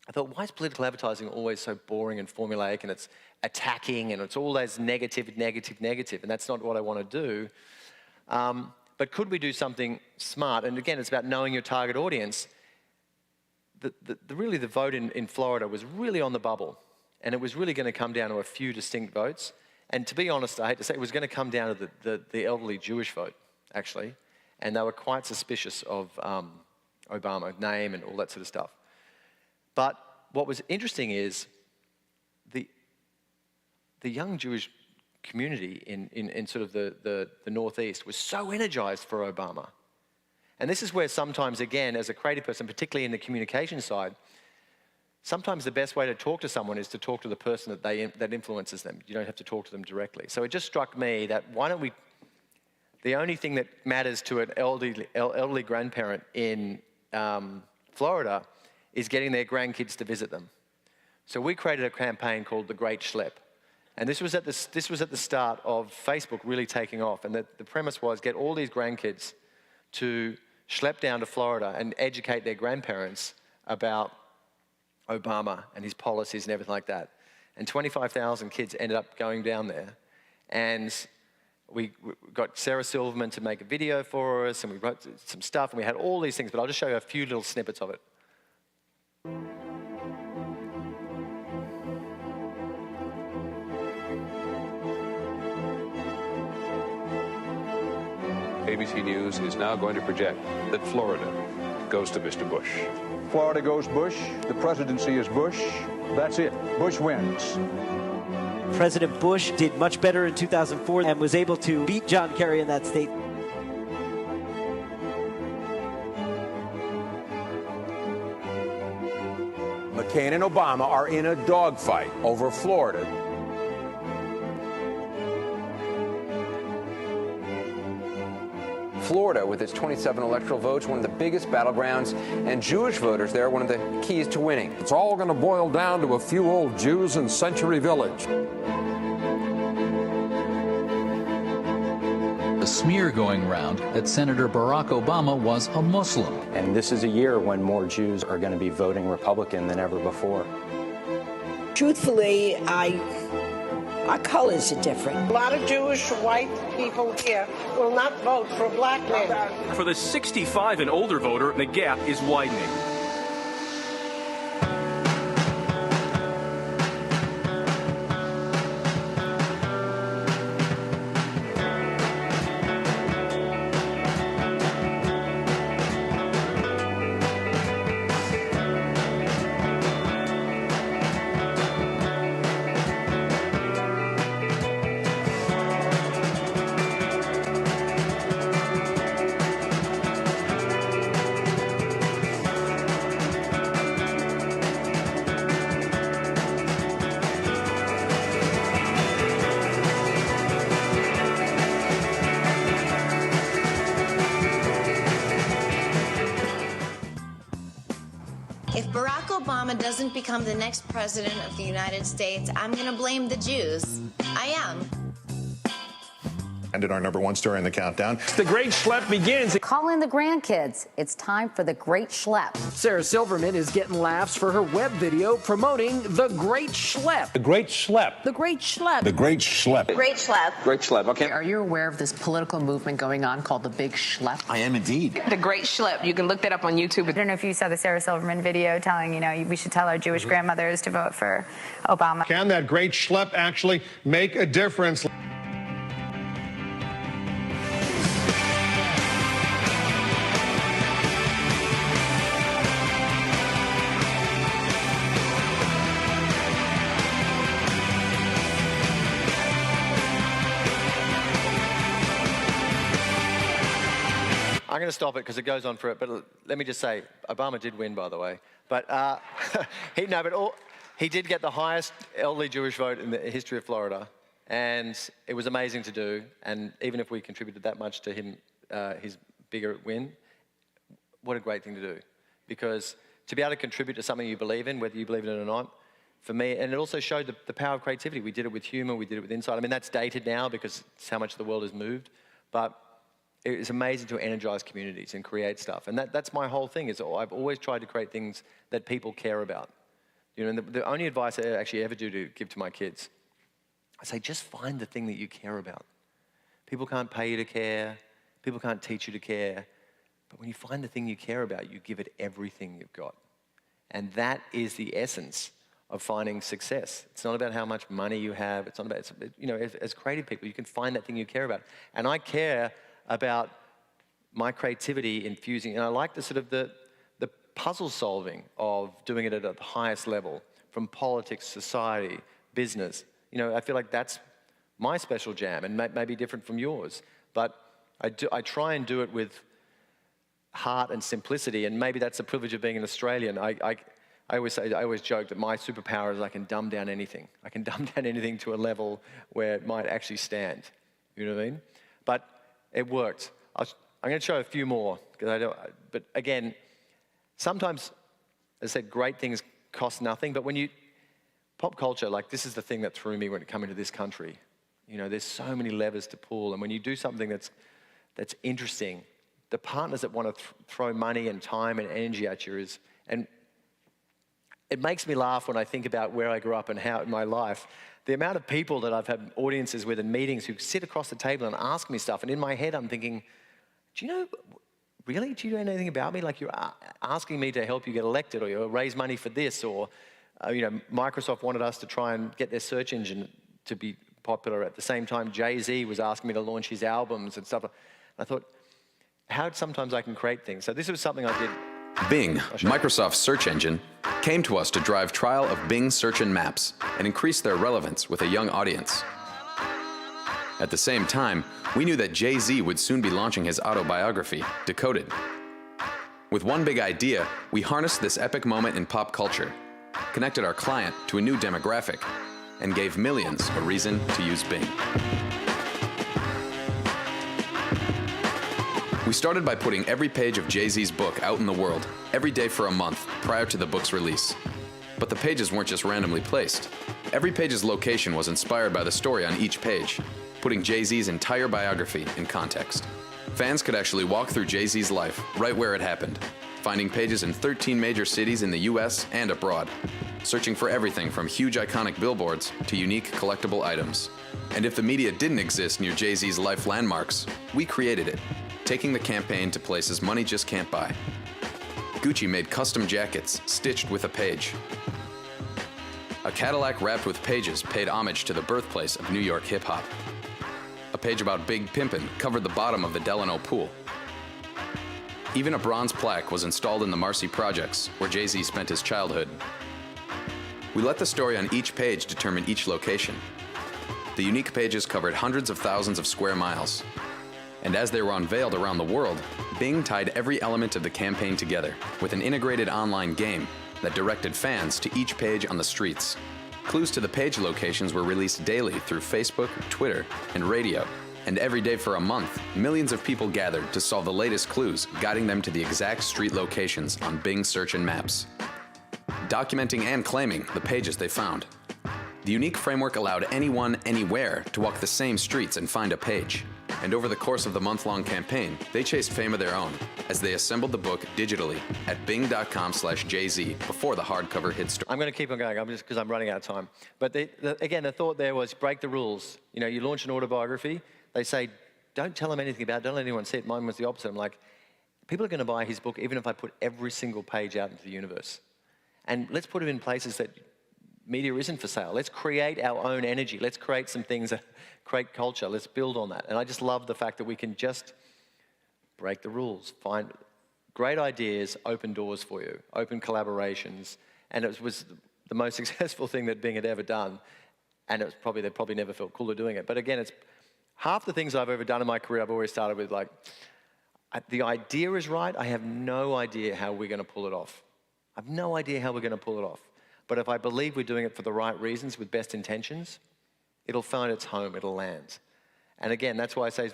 I thought, why is political advertising always so boring and formulaic and it's attacking and it's always negative, and that's not what I want to do. But could we do something smart? And again, it's about knowing your target audience. Really the vote in Florida was really on the bubble, and it was really going to come down to a few distinct votes. And to be honest, I hate to say, it was going to come down to the elderly Jewish vote, actually. And they were quite suspicious of Obama, name and all that sort of stuff. But what was interesting is the young Jewish community in sort of the Northeast was so energized for Obama. And this is where sometimes, again, as a creative person, particularly in the communication side, sometimes the best way to talk to someone is to talk to the person that influences them. You don't have to talk to them directly. So it just struck me that why don't we, the only thing that matters to an elderly grandparent in Florida is getting their grandkids to visit them. So we created a campaign called The Great Schlep. And this was at the start of Facebook really taking off. And the premise was get all these grandkids to schlep down to Florida and educate their grandparents about Obama and his policies and everything like that. And 25,000 kids ended up going down there. And we got Sarah Silverman to make a video for us, and we wrote some stuff, and we had all these things, but I'll just show you a few little snippets of it. ABC News is now going to project that Florida goes to Mr. Bush. Florida goes Bush. The presidency is Bush. That's it. Bush wins. President Bush did much better in 2004 and was able to beat John Kerry in that state. McCain and Obama are in a dogfight over Florida. Florida, with its 27 electoral votes, one of the biggest battlegrounds, and Jewish voters there, one of the keys to winning. It's all going to boil down to a few old Jews in Century Village. A smear going round that Senator Barack Obama was a Muslim. And this is a year when more Jews are going to be voting Republican than ever before. Truthfully, our colors are different. A lot of Jewish white people here will not vote for black men. For the 65 and older voter, the gap is widening. If Barack Obama doesn't become the next president of the United States, I'm going to blame the Jews. I am. And in our #1 story in the countdown, the Great Schlep begins. Call in the grandkids. It's time for the Great Schlep. Sarah Silverman is getting laughs for her web video promoting the Great Schlep. The Great Schlep. The Great Schlep. the Great Schlep. Great Schlep. Great Schlep, okay. Are you aware of this political movement going on called the Big Schlep? I am indeed. The Great Schlep. You can look that up on YouTube. I don't know if you saw the Sarah Silverman video telling, we should tell our Jewish grandmothers to vote for Obama. Can that Great Schlep actually make a difference? I'm going to stop it because it goes on for it, but let me just say, Obama did win, by the way. But he did get the highest elderly Jewish vote in the history of Florida, and it was amazing to do. And even if we contributed that much to him, his bigger win, what a great thing to do. Because to be able to contribute to something you believe in, whether you believe in it or not, for me, and it also showed the power of creativity. We did it with humor, we did it with insight. I mean, that's dated now because it's how much the world has moved, but it's amazing to energize communities and create stuff. And that's my whole thing, is I've always tried to create things that people care about. And the only advice I actually ever do to give to my kids, I say, just find the thing that you care about. People can't pay you to care. People can't teach you to care. But when you find the thing you care about, you give it everything you've got. And that is the essence of finding success. It's not about how much money you have. It's not about, as creative people, you can find that thing you care about. And I care about my creativity infusing, and I like the sort of the puzzle solving of doing it at the highest level, from politics, society, business. I feel like that's my special jam, and may be different from yours. But I try and do it with heart and simplicity, and maybe that's the privilege of being an Australian. I always joke that my superpower is I can dumb down anything. I can dumb down anything to a level where it might actually stand. You know what I mean? But it worked. I'm going to show a few more, but again, sometimes, as I said, great things cost nothing, but when pop culture, like this is the thing that threw me when it came into this country. You know, there's so many levers to pull, and when you do something that's interesting, the partners that want to throw money and time and energy at you and it makes me laugh when I think about where I grew up and how in my life, the amount of people that I've had audiences with and meetings who sit across the table and ask me stuff, and in my head I'm thinking, do you know, really? Do you know anything about me? Like, you're asking me to help you get elected, or you raise money for this, or you know, Microsoft wanted us to try and get their search engine to be popular. At the same time, Jay-Z was asking me to launch his albums and stuff. And I thought, how sometimes I can create things. So this was something I did. Bing, Microsoft's search engine, came to us to drive trial of Bing Search and Maps and increase their relevance with a young audience. At the same time, we knew that Jay-Z would soon be launching his autobiography, Decoded. With one big idea, we harnessed this epic moment in pop culture, connected our client to a new demographic, and gave millions a reason to use Bing. We started by putting every page of Jay-Z's book out in the world, every day for a month prior to the book's release. But the pages weren't just randomly placed. Every page's location was inspired by the story on each page, putting Jay-Z's entire biography in context. Fans could actually walk through Jay-Z's life right where it happened, finding pages in 13 major cities in the US and abroad, searching for everything from huge iconic billboards to unique collectible items. And if the media didn't exist near Jay-Z's life landmarks, we created it, taking the campaign to places money just can't buy. Gucci made custom jackets stitched with a page. A Cadillac wrapped with pages paid homage to the birthplace of New York hip-hop. A page about Big Pimpin' covered the bottom of the Delano pool. Even a bronze plaque was installed in the Marcy Projects, where Jay-Z spent his childhood. We let the story on each page determine each location. The unique pages covered hundreds of thousands of square miles. And as they were unveiled around the world, Bing tied every element of the campaign together with an integrated online game that directed fans to each page on the streets. Clues to the page locations were released daily through Facebook, Twitter, and radio. And every day for a month, millions of people gathered to solve the latest clues, guiding them to the exact street locations on Bing Search and Maps, documenting and claiming the pages they found. The unique framework allowed anyone, anywhere to walk the same streets and find a page. And over the course of the month-long campaign, they chased fame of their own as they assembled the book digitally at bing.com/Jay-Z before the hardcover hit store. I'm going to keep on going, just because I'm running out of time. But again, the thought there was break the rules. You know, you launch an autobiography, they say, don't tell them anything about it, don't let anyone see it. Mine was the opposite. I'm like, people are going to buy his book even if I put every single page out into the universe. And let's put it in places that media isn't for sale. Let's create our own energy. Let's create some things that create culture. Let's build on that. And I just love the fact that we can just break the rules, find great ideas, open doors for you, open collaborations. And it was the most successful thing that Bing had ever done. And it was they probably never felt cooler doing it. But again, it's half the things I've ever done in my career, I've always started with like, the idea is right. I have no idea how we're going to pull it off. I have no idea how we're going to pull it off. But if I believe we're doing it for the right reasons with best intentions, it'll find its home, it'll land. And again, that's why I say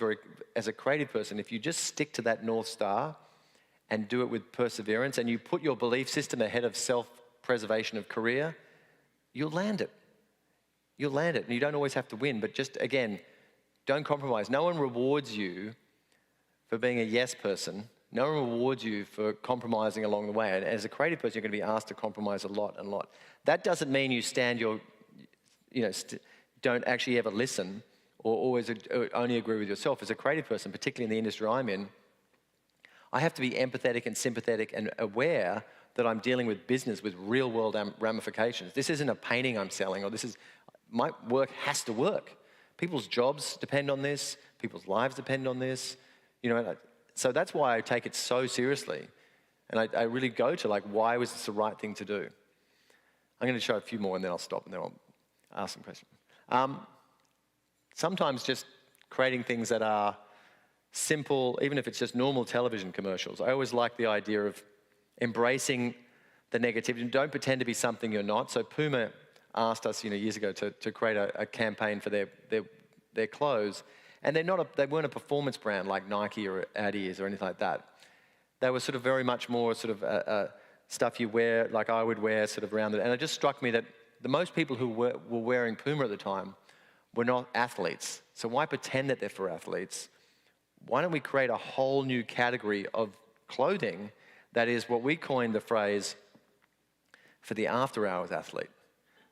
as a creative person, if you just stick to that North Star and do it with perseverance and you put your belief system ahead of self-preservation of career, you'll land it. You'll land it. And you don't always have to win, but just, again, don't compromise. No one rewards you for being a yes person. No one rewards you for compromising along the way. And as a creative person, you're going to be asked to compromise a lot and a lot. That doesn't mean you don't actually ever listen or always only agree with yourself. As a creative person, particularly in the industry I'm in, I have to be empathetic and sympathetic and aware that I'm dealing with business with real world ramifications. This isn't a painting I'm selling, or my work has to work. People's jobs depend on this. People's lives depend on this. So that's why I take it so seriously. And I really go to why was this the right thing to do? I'm going to show a few more and then I'll stop and then I'll ask some questions. sometimes just creating things that are simple, even if it's just normal television commercials. I always like the idea of embracing the negativity. Don't pretend to be something you're not. So Puma asked us, years ago to create a campaign for their clothes, and they weren't a performance brand like Nike or Adidas or anything like that. They were sort of very much more sort of stuff you wear, like I would wear, sort of around it. And it just struck me that the most people who were wearing Puma at the time were not athletes. So why pretend that they're for athletes? Why don't we create a whole new category of clothing that is what we coined the phrase for the after-hours athlete,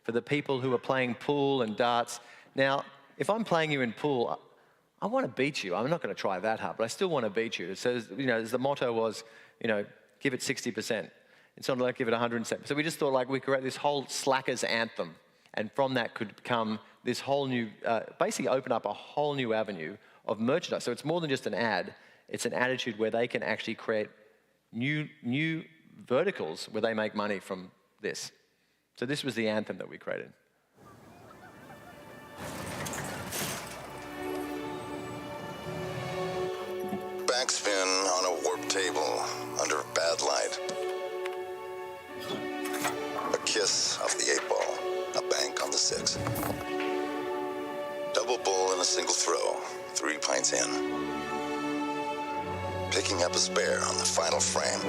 for the people who are playing pool and darts. Now, if I'm playing you in pool, I want to beat you. I'm not going to try that hard, but I still want to beat you. So, the motto was, give it 60%. It's not like give it 100%. So we just thought like we create this whole slackers anthem, and from that could come this whole new, basically open up a whole new avenue of merchandise. So it's more than just an ad. It's an attitude where they can actually create new verticals where they make money from this. So this was the anthem that we created. Backspin on a warped table under bad light. A kiss off the 8-ball, a bank on the 6. Double bull in a single throw, 3 pints in. Picking up a spare on the final frame.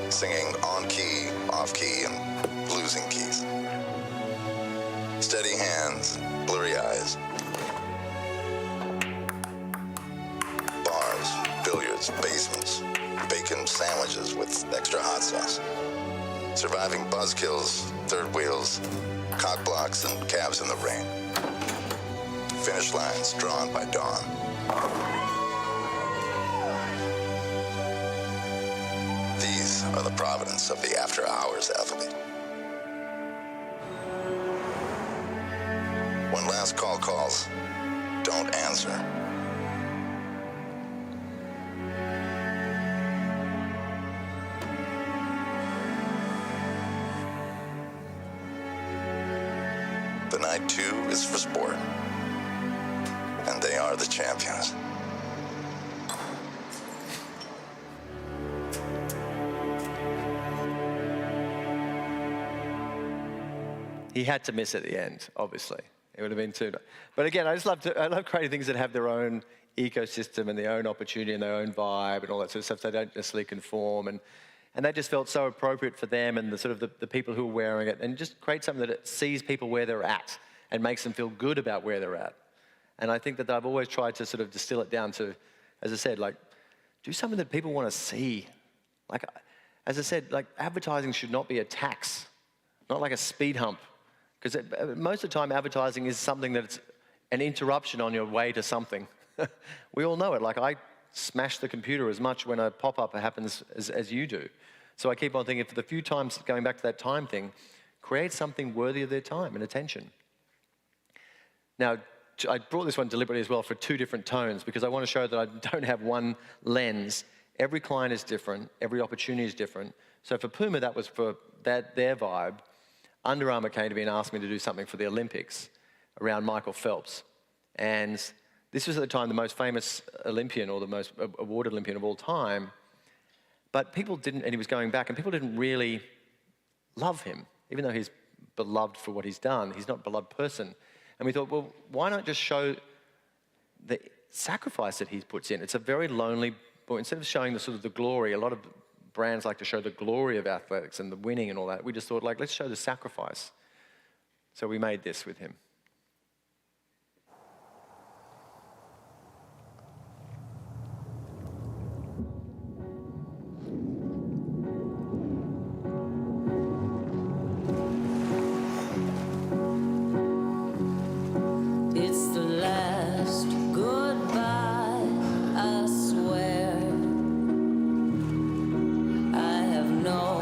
Singing on key, off key, and losing keys. Steady hands, blurry eyes. Bars, billiards, basements, bacon sandwiches with extra hot sauce. Surviving buzzkills, third wheels, cock blocks, and cabs in the rain. Finish lines drawn by dawn. These are the providence of the after-hours athlete. When last call calls, don't answer. The night 2 is for sport, and they are the champions. He had to miss at the end, obviously. It would have been too. But again, I love creating things that have their own ecosystem and their own opportunity and their own vibe and all that sort of stuff. So they don't necessarily conform, and that just felt so appropriate for them and the sort of the people who are wearing it, and just create something that sees people where they're at and makes them feel good about where they're at. And I think that I've always tried to sort of distill it down to, as I said, like, do something that people want to see. Like, as I said, like, advertising should not be a tax, not like a speed hump. Because most of the time, advertising is something that's an interruption on your way to something. We all know it. Like, I smash the computer as much when a pop-up happens as you do. So I keep on thinking, for the few times, going back to that time thing, create something worthy of their time and attention. Now, I brought this one deliberately as well for 2 different tones, because I want to show that I don't have one lens. Every client is different. Every opportunity is different. So for Puma, that was for their vibe. Under Armour came to me and asked me to do something for the Olympics around Michael Phelps. And this was at the time the most famous Olympian, or the most awarded Olympian of all time. But people didn't, and he was going back, and people didn't really love him. Even though he's beloved for what he's done, he's not a beloved person. And we thought, well, why not just show the sacrifice that he puts in? It's a very lonely boy. Instead of showing the sort of the glory, a lot of brands like to show the glory of athletics and the winning and all that. We just thought, like, let's show the sacrifice. So we made this with him. It's the last goodbye, I swear. I have no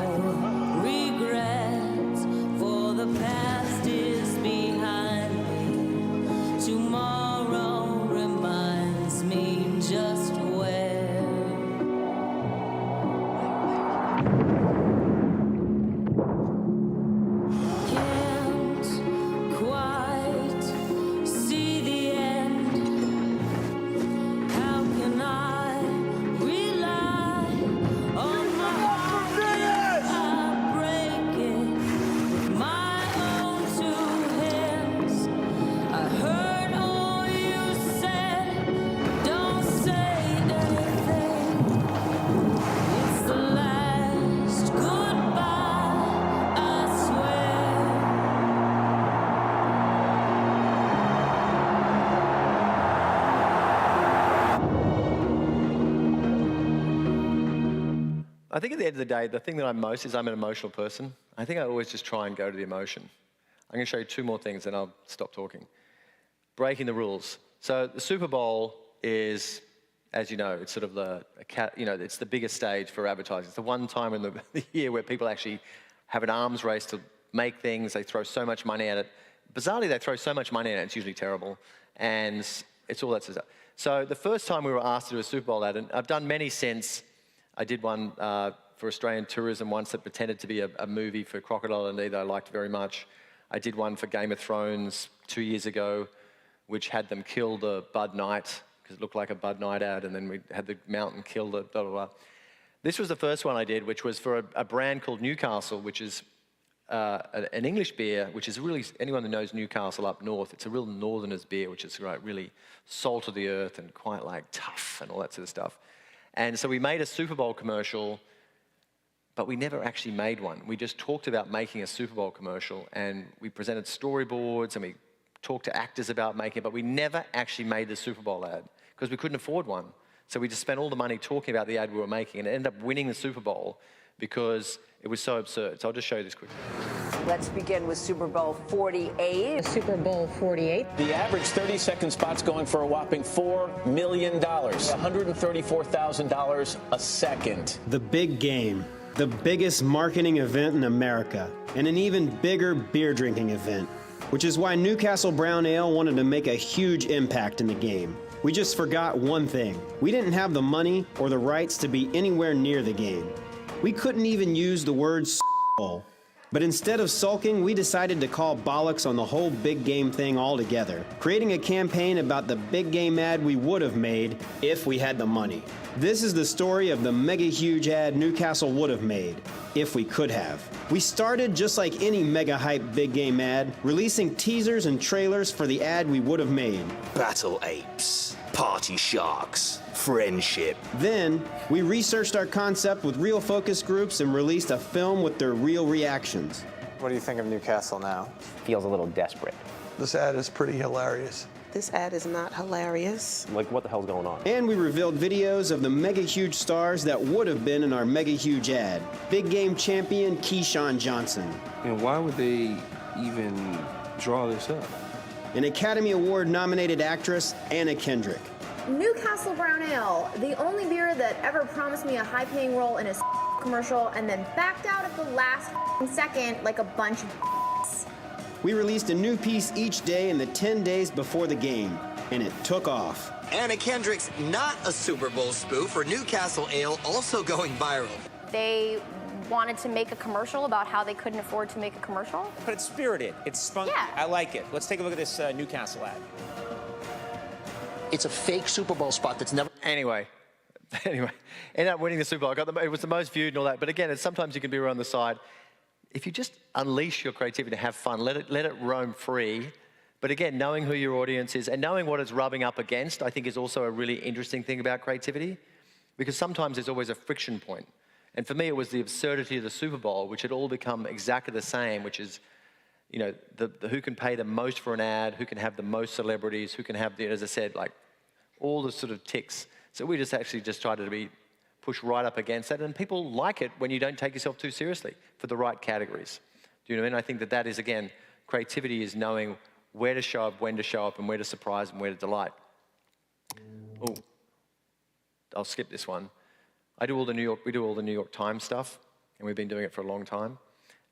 regrets, for the past is behind. I think at the end of the day, the thing that I'm an emotional person. I think I always just try and go to the emotion. I'm going to show you 2 more things and I'll stop talking. Breaking the rules. So the Super Bowl is, as you know, it's sort of it's the biggest stage for advertising. It's the one time in the year where people actually have an arms race to make things. They throw so much money at it. Bizarrely, they throw so much money at it, it's usually terrible. And it's all that stuff. So the first time we were asked to do a Super Bowl ad, and I've done many since. I did one for Australian Tourism once that pretended to be a movie for Crocodile Dundee that I liked very much. I did one for Game of Thrones 2 years ago, which had them kill the Bud Knight, because it looked like a Bud Knight ad, and then we had the mountain kill the blah, blah, blah. This was the first one I did, which was for a brand called Newcastle, which is an English beer, which is really, anyone who knows Newcastle up north, it's a real northerners beer, which is like really salt of the earth and quite like tough and all that sort of stuff. And so we made a Super Bowl commercial, but we never actually made one. We just talked about making a Super Bowl commercial, and we presented storyboards, and we talked to actors about making it, but we never actually made the Super Bowl ad because we couldn't afford one. So we just spent all the money talking about the ad we were making, and it ended up winning the Super Bowl because it was so absurd. So I'll just show you this quickly. Let's begin with Super Bowl 48. Super Bowl 48. The average 30-second spot's going for a whopping $4 million, $134,000 a second. The big game, the biggest marketing event in America, and an even bigger beer drinking event, which is why Newcastle Brown Ale wanted to make a huge impact in the game. We just forgot one thing. We didn't have the money or the rights to be anywhere near the game. We couldn't even use the word bowl. But instead of sulking, we decided to call bollocks on the whole big game thing altogether, creating a campaign about the big game ad we would have made if we had the money. This is the story of the mega huge ad Newcastle would have made, if we could have. We started just like any mega hype big game ad, releasing teasers and trailers for the ad we would have made. Battle apes, party sharks, friendship. Then, we researched our concept with real focus groups and released a film with their real reactions. What do you think of Newcastle now? Feels a little desperate. This ad is pretty hilarious. This ad is not hilarious. Like, what the hell's going on? And we revealed videos of the mega huge stars that would have been in our mega huge ad. Big game champion Keyshawn Johnson. And why would they even draw this up? An Academy Award nominated actress, Anna Kendrick. Newcastle Brown Ale, the only beer that ever promised me a high-paying role in a commercial and then backed out at the last second like a bunch of We released a new piece each day in the 10 days before the game, and it took off. Anna Kendrick's not a Super Bowl spoof, or Newcastle Ale also going viral. They wanted to make a commercial about how they couldn't afford to make a commercial. But it's spirited. It's spunky. Yeah. I like it. Let's take a look at this Newcastle ad. It's a fake Super Bowl spot that's never... Anyway, ended up winning the Super Bowl. It was the most viewed and all that. But again, sometimes you can be around the side. If you just unleash your creativity to have fun, let it roam free. But again, knowing who your audience is and knowing what it's rubbing up against, I think is also a really interesting thing about creativity. Because sometimes there's always a friction point. And for me, it was the absurdity of the Super Bowl, which had all become exactly the same, which is, you know, the who can pay the most for an ad, who can have the most celebrities, who can have the, as I said, like all the sort of ticks. So we just actually just tried to be pushed right up against that, and people like it when you don't take yourself too seriously for the right categories. Do you know what I mean? I think that is, again, creativity is knowing where to show up, when to show up, and where to surprise and where to delight. Oh, I'll skip this one. We do all the New York Times stuff, and we've been doing it for a long time.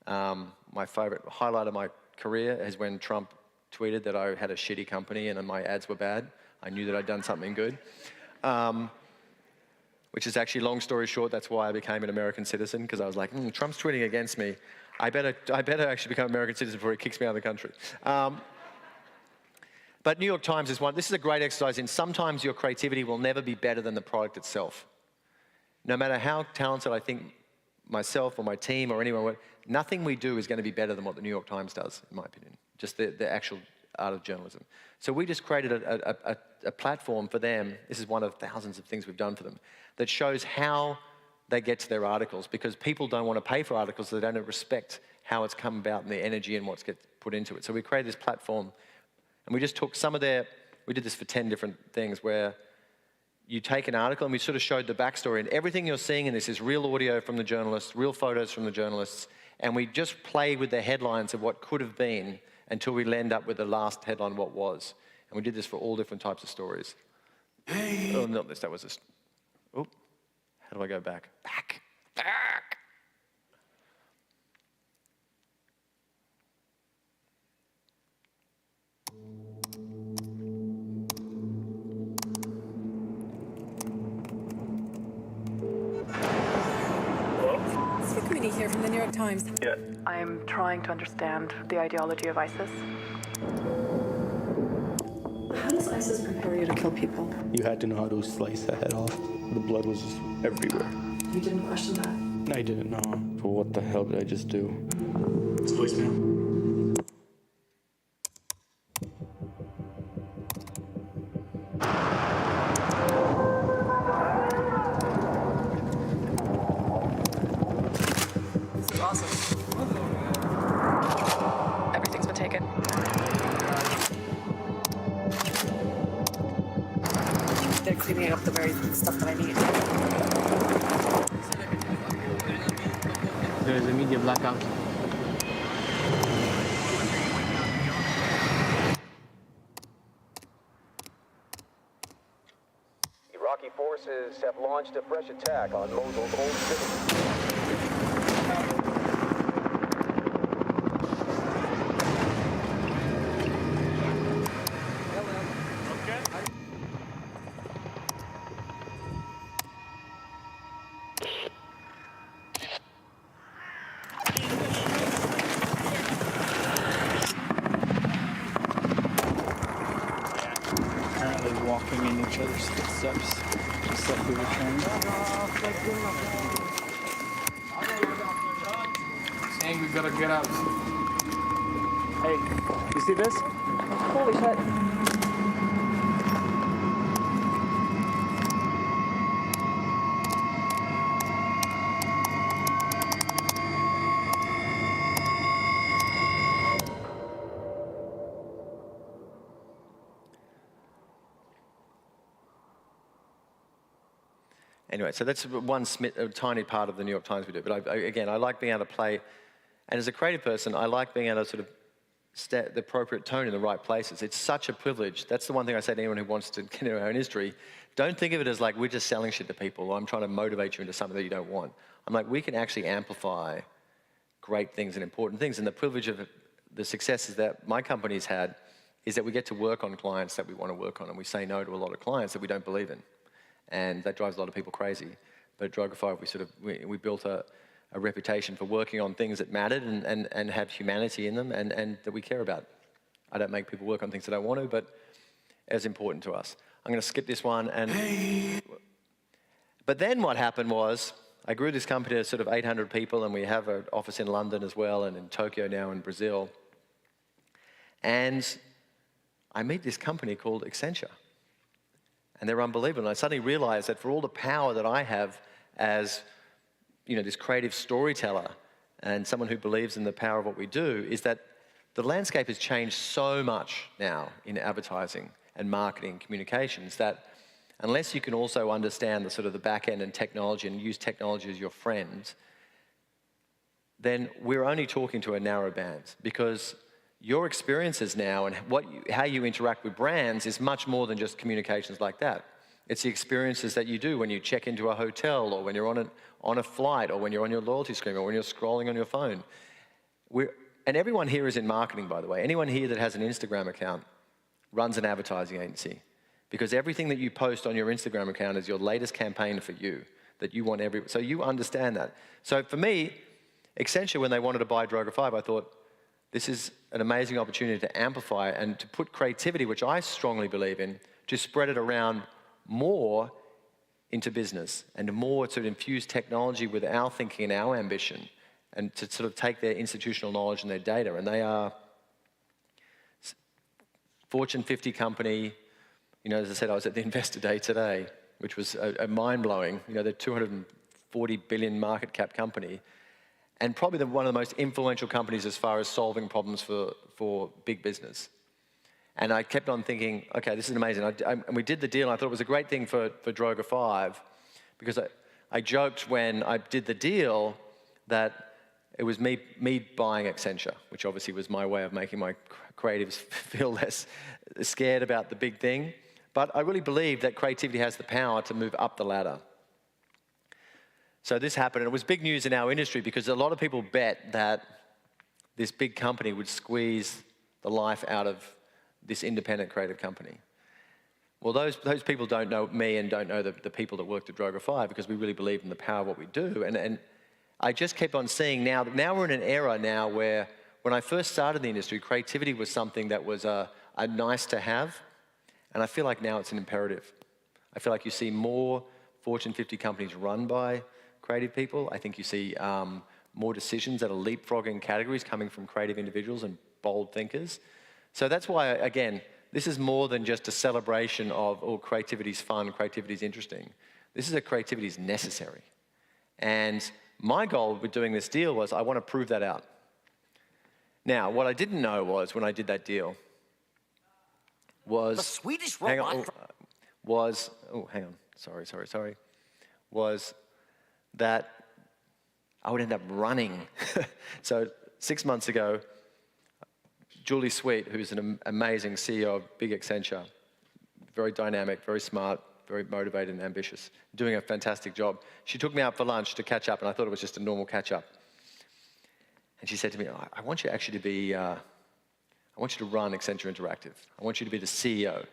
My favorite highlight of my career is when Trump tweeted that I had a shitty company and my ads were bad. I knew that I'd done something good. Which is actually, long story short, that's why I became an American citizen, because I was like, Trump's tweeting against me. I better actually become an American citizen before he kicks me out of the country. But New York Times is one. This is a great exercise in sometimes your creativity will never be better than the product itself. No matter how talented I think myself or my team or anyone, nothing we do is going to be better than what the New York Times does, in my opinion. Just the actual art of journalism. So we just created a platform for them. This is one of thousands of things we've done for them that shows how they get to their articles, because people don't want to pay for articles, so they don't respect how it's come about and the energy and what's gets put into it. So we created this platform, and we just took some of we did this for 10 different things where you take an article, and we sort of showed the backstory, and everything you're seeing in this is real audio from the journalists, real photos from the journalists, and we just play with the headlines of what could have been until we end up with the last headline, what was. And we did this for all different types of stories. Hey. Oh, not this, that was this. Oh, how do I go back? Back. Committee here from the New York Times. Yeah. I am trying to understand the ideology of ISIS. How does ISIS prepare you to kill people? You had to know how to slice the head off. The blood was just everywhere. You didn't question that? I didn't know. But what the hell did I just do? It's voicemail. Awesome. Everything's been taken. They're cleaning up the very stuff that I need. There is a media blackout. Iraqi forces have launched a fresh attack on Mosul's old city. Walking in each other's footsteps, just like we were trained. Saying we gotta get out. Hey, you see this? Holy shit. Anyway, so that's a tiny part of the New York Times we do. But again, I like being able to play, and as a creative person, I like being able to sort of set the appropriate tone in the right places. It's such a privilege. That's the one thing I say to anyone who wants to get into our industry. Don't think of it as like we're just selling shit to people, or I'm trying to motivate you into something that you don't want. I'm like, we can actually amplify great things and important things. And the privilege of the successes that my company's had is that we get to work on clients that we want to work on, and we say no to a lot of clients that we don't believe in. And that drives a lot of people crazy. But at Droga5, we built a reputation for working on things that mattered and have humanity in them and that we care about. I don't make people work on things that I want to, but it's important to us. I'm going to skip this one. But then what happened was, I grew this company to sort of 800 people, and we have an office in London as well, and in Tokyo now, in Brazil. And I meet this company called Accenture. And they're unbelievable. And I suddenly realized that for all the power that I have as, this creative storyteller and someone who believes in the power of what we do, is that the landscape has changed so much now in advertising and marketing and communications that unless you can also understand the sort of the back end and technology and use technology as your friend, then we're only talking to a narrow band, because your experiences now and how you interact with brands is much more than just communications like that. It's the experiences that you do when you check into a hotel, or when you're on a flight, or when you're on your loyalty screen, or when you're scrolling on your phone. And everyone here is in marketing, by the way. Anyone here that has an Instagram account runs an advertising agency, because everything that you post on your Instagram account is your latest campaign for you, that you want so you understand that. So for me, Accenture, when they wanted to buy Droga5, I thought, this is an amazing opportunity to amplify and to put creativity, which I strongly believe in, to spread it around more into business and more to infuse technology with our thinking and our ambition, and to sort of take their institutional knowledge and their data. And they are Fortune 50 company. As I said, I was at the Investor Day today, which was a mind-blowing. They're 240 billion market cap company. And probably one of the most influential companies as far as solving problems for big business. And I kept on thinking, okay, this is amazing. And we did the deal, and I thought it was a great thing for Droga 5, because I joked when I did the deal that it was me buying Accenture, which obviously was my way of making my creatives feel less scared about the big thing. But I really believe that creativity has the power to move up the ladder. So this happened, and it was big news in our industry because a lot of people bet that this big company would squeeze the life out of this independent creative company. Well, those people don't know me and don't know the people that worked at Droga 5, because we really believe in the power of what we do. And I just kept on seeing now we're in an era now where, when I first started in the industry, creativity was something that was a nice to have, and I feel like now it's an imperative. I feel like you see more Fortune 50 companies run by creative people. I think you see more decisions that are leapfrogging categories coming from creative individuals and bold thinkers. So that's why, again, this is more than just a celebration of, oh, creativity's fun, creativity's interesting. This is a creativity's necessary. And my goal with doing this deal was I want to prove that out. Now, what I didn't know was, when I did that deal, was... The Swedish robot... was that I would end up running. So 6 months ago, Julie Sweet, who's an amazing CEO of big Accenture, very dynamic, very smart, very motivated and ambitious, doing a fantastic job. She took me out for lunch to catch up, and I thought it was just a normal catch up. And she said to me, I want you actually to be, I want you to run Accenture Interactive. I want you to be the CEO. And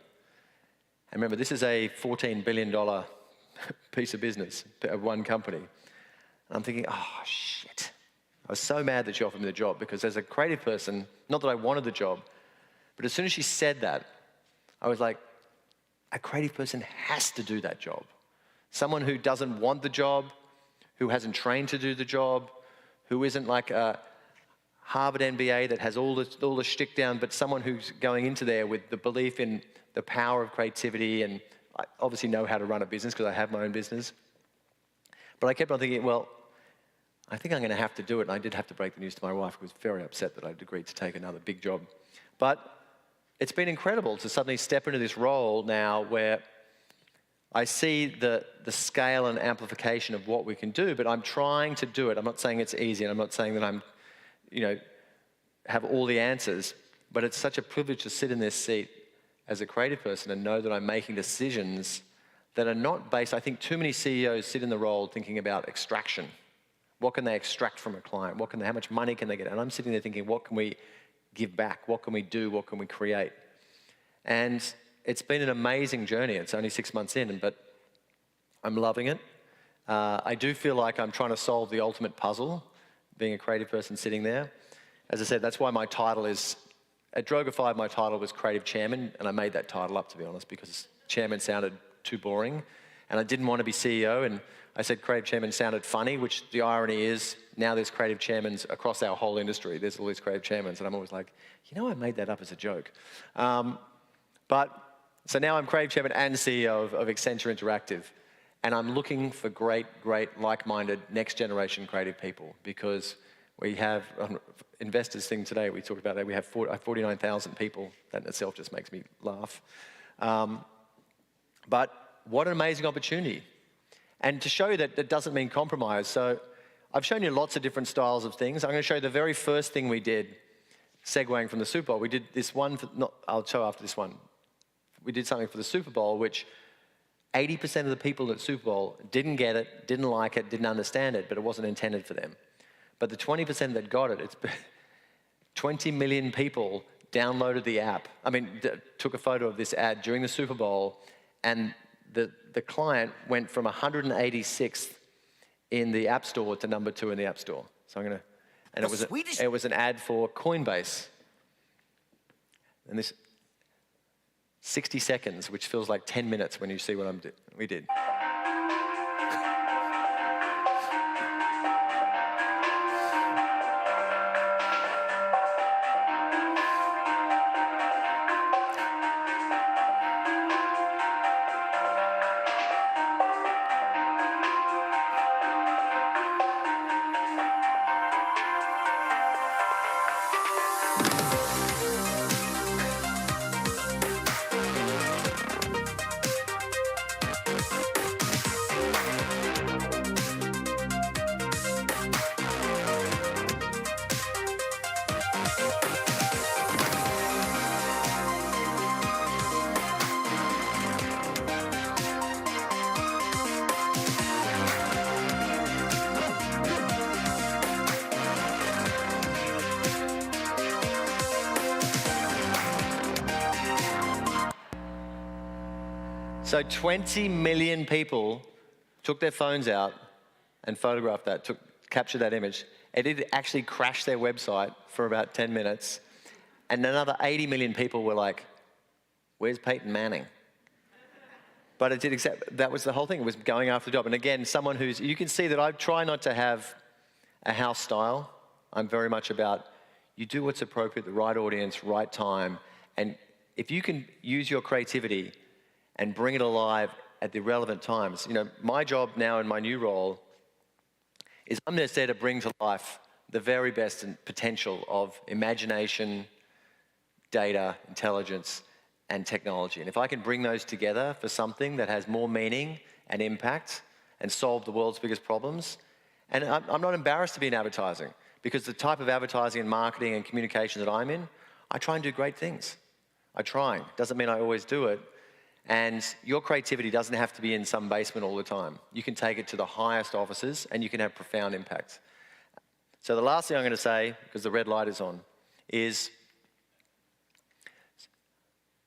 remember, this is a $14 billion piece of business of one company. And I'm thinking, oh, shit. I was so mad that she offered me the job, because as a creative person, not that I wanted the job, but as soon as she said that, I was like, a creative person has to do that job. Someone who doesn't want the job, who hasn't trained to do the job, who isn't like a Harvard MBA that has all the shtick down, but someone who's going into there with the belief in the power of creativity. And I obviously know how to run a business because I have my own business. But I kept on thinking, well, I think I'm going to have to do it. And I did have to break the news to my wife, who was very upset that I'd agreed to take another big job. But it's been incredible to suddenly step into this role now where I see the scale and amplification of what we can do, but I'm trying to do it. I'm not saying it's easy, and I'm not saying that I'm, have all the answers, but it's such a privilege to sit in this seat as a creative person and know that I'm making decisions that are not based. I think too many CEOs sit in the role thinking about extraction. What can they extract from a client? How much money can they get? And I'm sitting there thinking, what can we give back? What can we do? What can we create? And it's been an amazing journey. It's only 6 months in, but I'm loving it. I do feel like I'm trying to solve the ultimate puzzle, being a creative person sitting there. As I said, that's why my title is, at Droga 5, my title was Creative Chairman, and I made that title up, to be honest, because Chairman sounded too boring, and I didn't want to be CEO, and I said Creative Chairman sounded funny, which the irony is, now there's creative chairmen across our whole industry. There's all these creative chairmen, and I'm always like, I made that up as a joke. So now I'm Creative Chairman and CEO of Accenture Interactive, and I'm looking for great, like-minded, next-generation creative people, because we have, investors thing today, we talked about that, we have 49,000 people. That in itself just makes me laugh. But what an amazing opportunity. And to show you that it doesn't mean compromise, so I've shown you lots of different styles of things. I'm going to show you the very first thing we did, segueing from the Super Bowl. We did this one, I'll show after this one. We did something for the Super Bowl, which 80% of the people at Super Bowl didn't get it, didn't like it, didn't understand it, but it wasn't intended for them. But the 20% that got it, it's 20 million people downloaded the app. Took a photo of this ad during the Super Bowl, and the client went from 186th in the App Store to number 2 in the App Store. So I'm gonna, and it was an ad for Coinbase. And this 60 seconds, which feels like 10 minutes when you see what we did. So 20 million people took their phones out and photographed that, captured that image. It did actually crash their website for about 10 minutes. And another 80 million people were like, where's Peyton Manning? But it did accept, that was the whole thing. It was going after the job. And again, someone who's, you can see that I try not to have a house style. I'm very much about, you do what's appropriate, the right audience, right time. And if you can use your creativity and bring it alive at the relevant times. You know, my job now in my new role is I'm just there to bring to life the very best and potential of imagination, data, intelligence, and technology. And if I can bring those together for something that has more meaning and impact and solve the world's biggest problems, and I'm not embarrassed to be in advertising, because the type of advertising and marketing and communication that I'm in, I try and do great things. I try. Doesn't mean I always do it. And your creativity doesn't have to be in some basement all the time. You can take it to the highest offices and you can have profound impact. So the last thing I'm going to say, because the red light is on, is,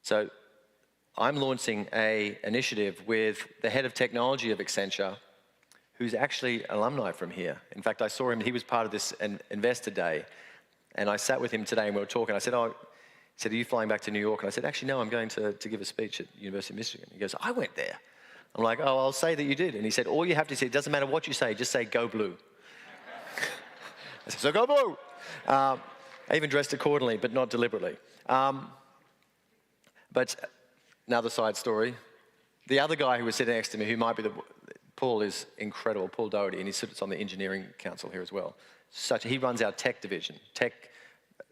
so I'm launching an initiative with the head of technology of Accenture, who's actually alumni from here. In fact, I saw him, he was part of this Investor Day, and I sat with him today and we were talking. I said, he said, are you flying back to New York? And I said, actually, no, I'm going to give a speech at University of Michigan. He goes, I went there. I'm like, oh, I'll say that you did. And he said, all you have to say, it doesn't matter what you say, just say, go blue. I said, so go blue. I even dressed accordingly, but not deliberately. But another side story. The other guy who was sitting next to me, who might be Paul is incredible, Paul Doherty, and he sits on the engineering council here as well. He runs our tech division. Tech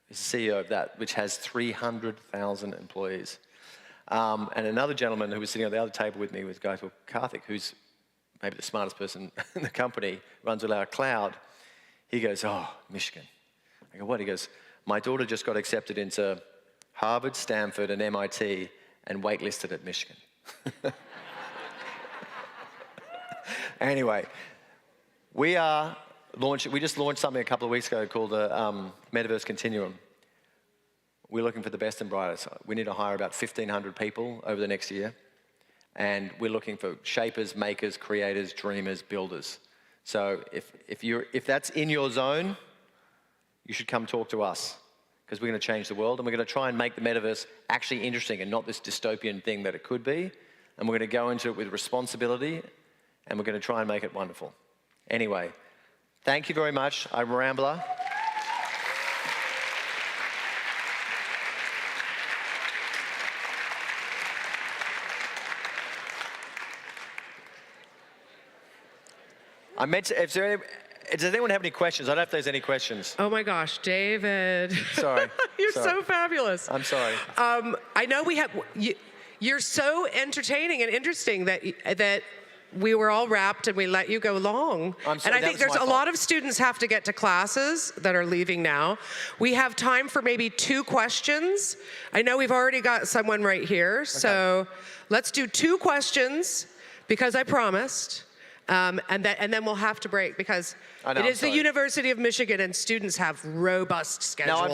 is the CEO of that, which has 300,000 employees. And another gentleman who was sitting at the other table with me was a guy called Karthik, who's maybe the smartest person in the company, runs all our cloud. He goes, oh, Michigan. I go, what? He goes, my daughter just got accepted into Harvard, Stanford, and MIT, and waitlisted at Michigan. Anyway, we just launched something a couple of weeks ago called the Metaverse Continuum. We're looking for the best and brightest. We need to hire about 1,500 people over the next year. And we're looking for shapers, makers, creators, dreamers, builders. So if that's in your zone, you should come talk to us, because we're going to change the world, and we're going to try and make the metaverse actually interesting and not this dystopian thing that it could be. And we're going to go into it with responsibility, and we're going to try and make it wonderful. Anyway, thank you very much. I'm a rambler. Does anyone have any questions? I don't know if there's any questions. Oh my gosh, David. Sorry. You're so fabulous. I'm sorry. I know we have, you're so entertaining and interesting that we were all wrapped and we let you go long. I'm sorry, and I think there's a lot of students have to get to classes that are leaving now. We have time for maybe 2 questions. I know we've already got someone right here, so let's do 2 questions, because I promised. And then we'll have to break, because it is the University of Michigan and students have robust schedules. No,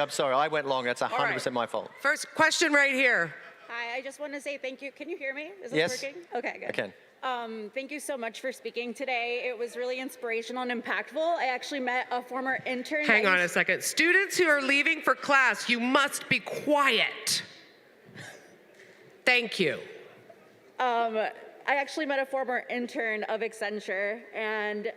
I'm sorry. I went long. That's 100% my fault. First question right here. Hi, I just want to say thank you. Can you hear me? Is this working? Okay, good. I can. Thank you so much for speaking today. It was really inspirational and impactful. I actually met a former intern. Hang on a second. Students who are leaving for class, you must be quiet. Thank you. I actually met a former intern of Accenture, and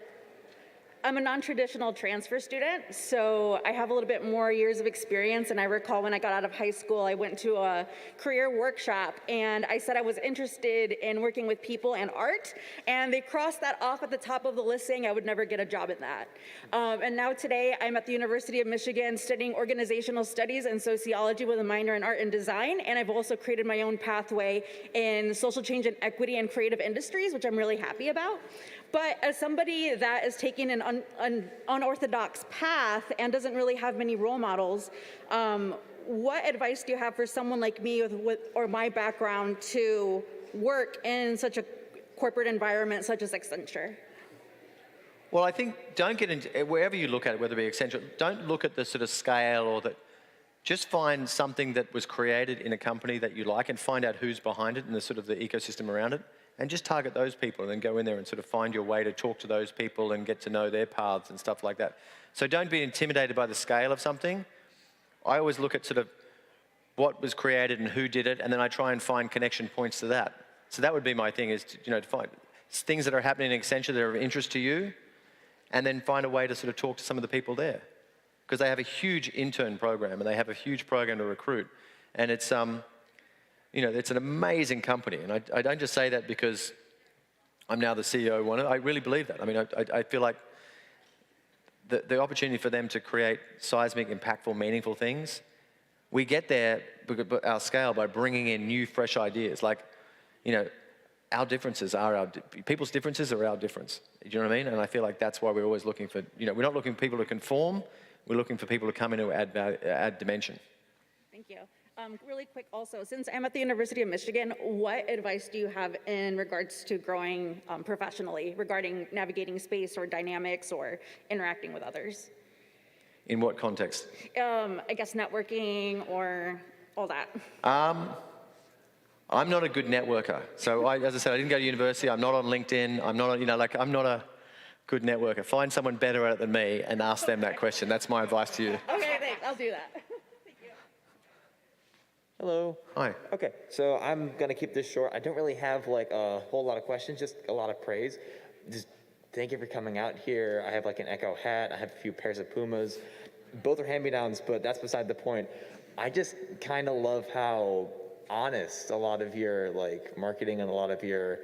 I'm a non-traditional transfer student, so I have a little bit more years of experience. And I recall when I got out of high school, I went to a career workshop, and I said I was interested in working with people and art, and they crossed that off at the top of the list, saying I would never get a job in that. And now today, I'm at the University of Michigan studying organizational studies and sociology with a minor in art and design, and I've also created my own pathway in social change and equity and creative industries, which I'm really happy about. But as somebody that is taking an unorthodox path and doesn't really have many role models, what advice do you have for someone like me or my background to work in such a corporate environment such as Accenture? Well, I think don't get into, wherever you look at it, whether it be Accenture, don't look at the sort of scale or that, just find something that was created in a company that you like and find out who's behind it and the sort of the ecosystem around it, and just target those people and then go in there and sort of find your way to talk to those people and get to know their paths and stuff like that. So don't be intimidated by the scale of something. I always look at sort of what was created and who did it, and then I try and find connection points to that. So that would be my thing, is to find things that are happening in Accenture that are of interest to you, and then find a way to sort of talk to some of the people there. Because they have a huge intern program, and they have a huge program to recruit. And it's, it's an amazing company. And I don't just say that because I'm now the CEO of one. I really believe that. I mean, I feel like the opportunity for them to create seismic, impactful, meaningful things, we get there, our scale, by bringing in new, fresh ideas. Like, our differences are people's differences are our difference. Do you know what I mean? And I feel like that's why we're always looking for, we're not looking for people to conform, we're looking for people to come in to add dimension. Thank you. Really quick also, since I'm at the University of Michigan, what advice do you have in regards to growing professionally regarding navigating space or dynamics or interacting with others? In what context? I guess networking or all that. I'm not a good networker. So as I said, I didn't go to university. I'm not on LinkedIn. I'm not, I'm not a good networker. Find someone better at it than me and ask them that question. That's my advice to you. Okay, thanks. I'll do that. Thank you. Hello. Hi. Okay, so I'm gonna keep this short. I don't really have like a whole lot of questions, just a lot of praise. Just thank you for coming out here. I have like an Echo hat. I have a few pairs of Pumas. Both are hand-me-downs, but that's beside the point. I just kind of love how honest a lot of your like marketing and a lot of your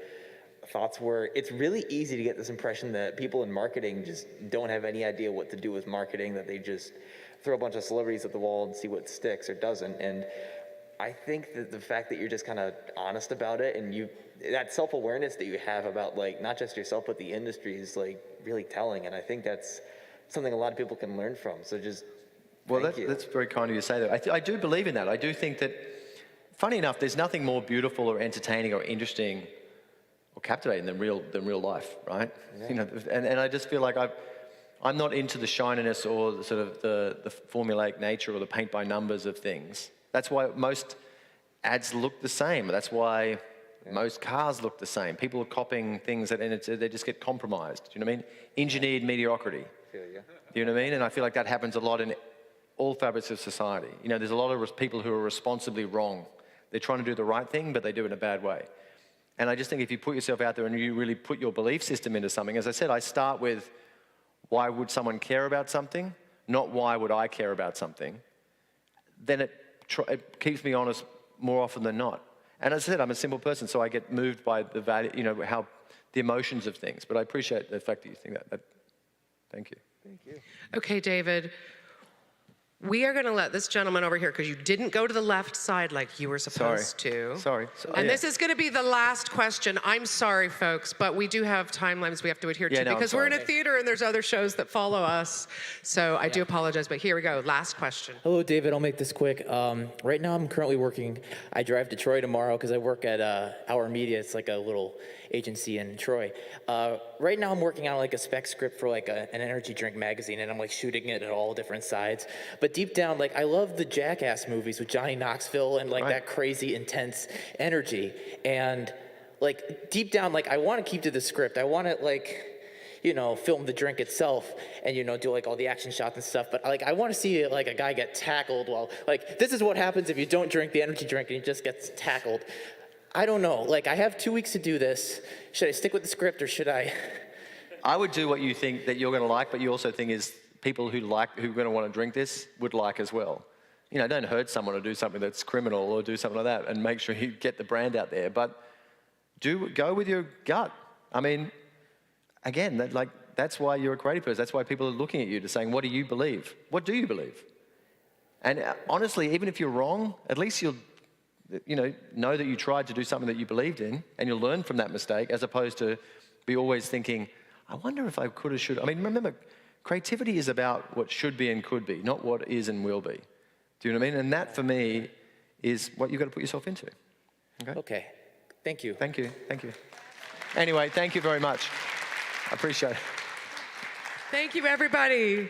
thoughts were. It's really easy to get this impression that people in marketing just don't have any idea what to do with marketing, that they just throw a bunch of celebrities at the wall and see what sticks or doesn't. And I think that the fact that you're just kind of honest about it, and that self-awareness that you have about like not just yourself but the industry is like really telling. And I think that's something a lot of people can learn from. So just that's very kind of you to say that. I do believe in that. I do think that, funny enough, there's nothing more beautiful or entertaining or interesting or captivating than real life, right? Yeah. And I just feel like I'm not into the shininess or the sort of the formulaic nature or the paint by numbers of things. That's why most ads look the same. That's why most cars look the same. People are copying things and they just get compromised. Do you know what I mean? Engineered mediocrity. Do you know what I mean? And I feel like that happens a lot in all fabrics of society. There's a lot of people who are responsibly wrong. They're trying to do the right thing, but they do it in a bad way. And I just think if you put yourself out there and you really put your belief system into something, as I said, I start with why would someone care about something, not why would I care about something. Then it keeps me honest more often than not. And as I said, I'm a simple person, so I get moved by the value, how the emotions of things. But I appreciate the fact that you think that. Thank you. Thank you. Okay, David. We are going to let this gentleman over here, because you didn't go to the left side like you were supposed to. Sorry. And this is going to be the last question. I'm sorry, folks, but we do have timelines we have to adhere to, because we're in a theater and there's other shows that follow us. So I do apologize, but here we go. Last question. Hello, David. I'll make this quick. Right now, I'm currently working. I drive to Troy tomorrow because I work at Our Media. It's like a little agency in Troy. Right now, I'm working on like a spec script for like an energy drink magazine, and I'm like shooting it at all different sides. But deep down, like I love the Jackass movies with Johnny Knoxville and like that crazy intense energy. And like deep down, like I want to keep to the script. I want to like, film the drink itself and, do like all the action shots and stuff. But like, I want to see like a guy get tackled while like, this is what happens if you don't drink the energy drink and he just gets tackled. I don't know. Like I have 2 weeks to do this. Should I stick with the script or should I? I would do what you think that you're going to like, but you also think is people who are going to want to drink this would like as well. Don't hurt someone or do something that's criminal or do something like that, and make sure you get the brand out there. But go with your gut. I mean, again, that's why you're a creative person. That's why people are looking at you to saying, what do you believe? What do you believe? And honestly, even if you're wrong, at least you'll know that you tried to do something that you believed in, and you'll learn from that mistake, as opposed to be always thinking, I wonder if I could or should. I mean, remember, creativity is about what should be and could be, not what is and will be. Do you know what I mean? And that, for me, is what you've got to put yourself into. Okay. Thank you. Thank you. Thank you. Anyway, thank you very much. I appreciate it. Thank you, everybody.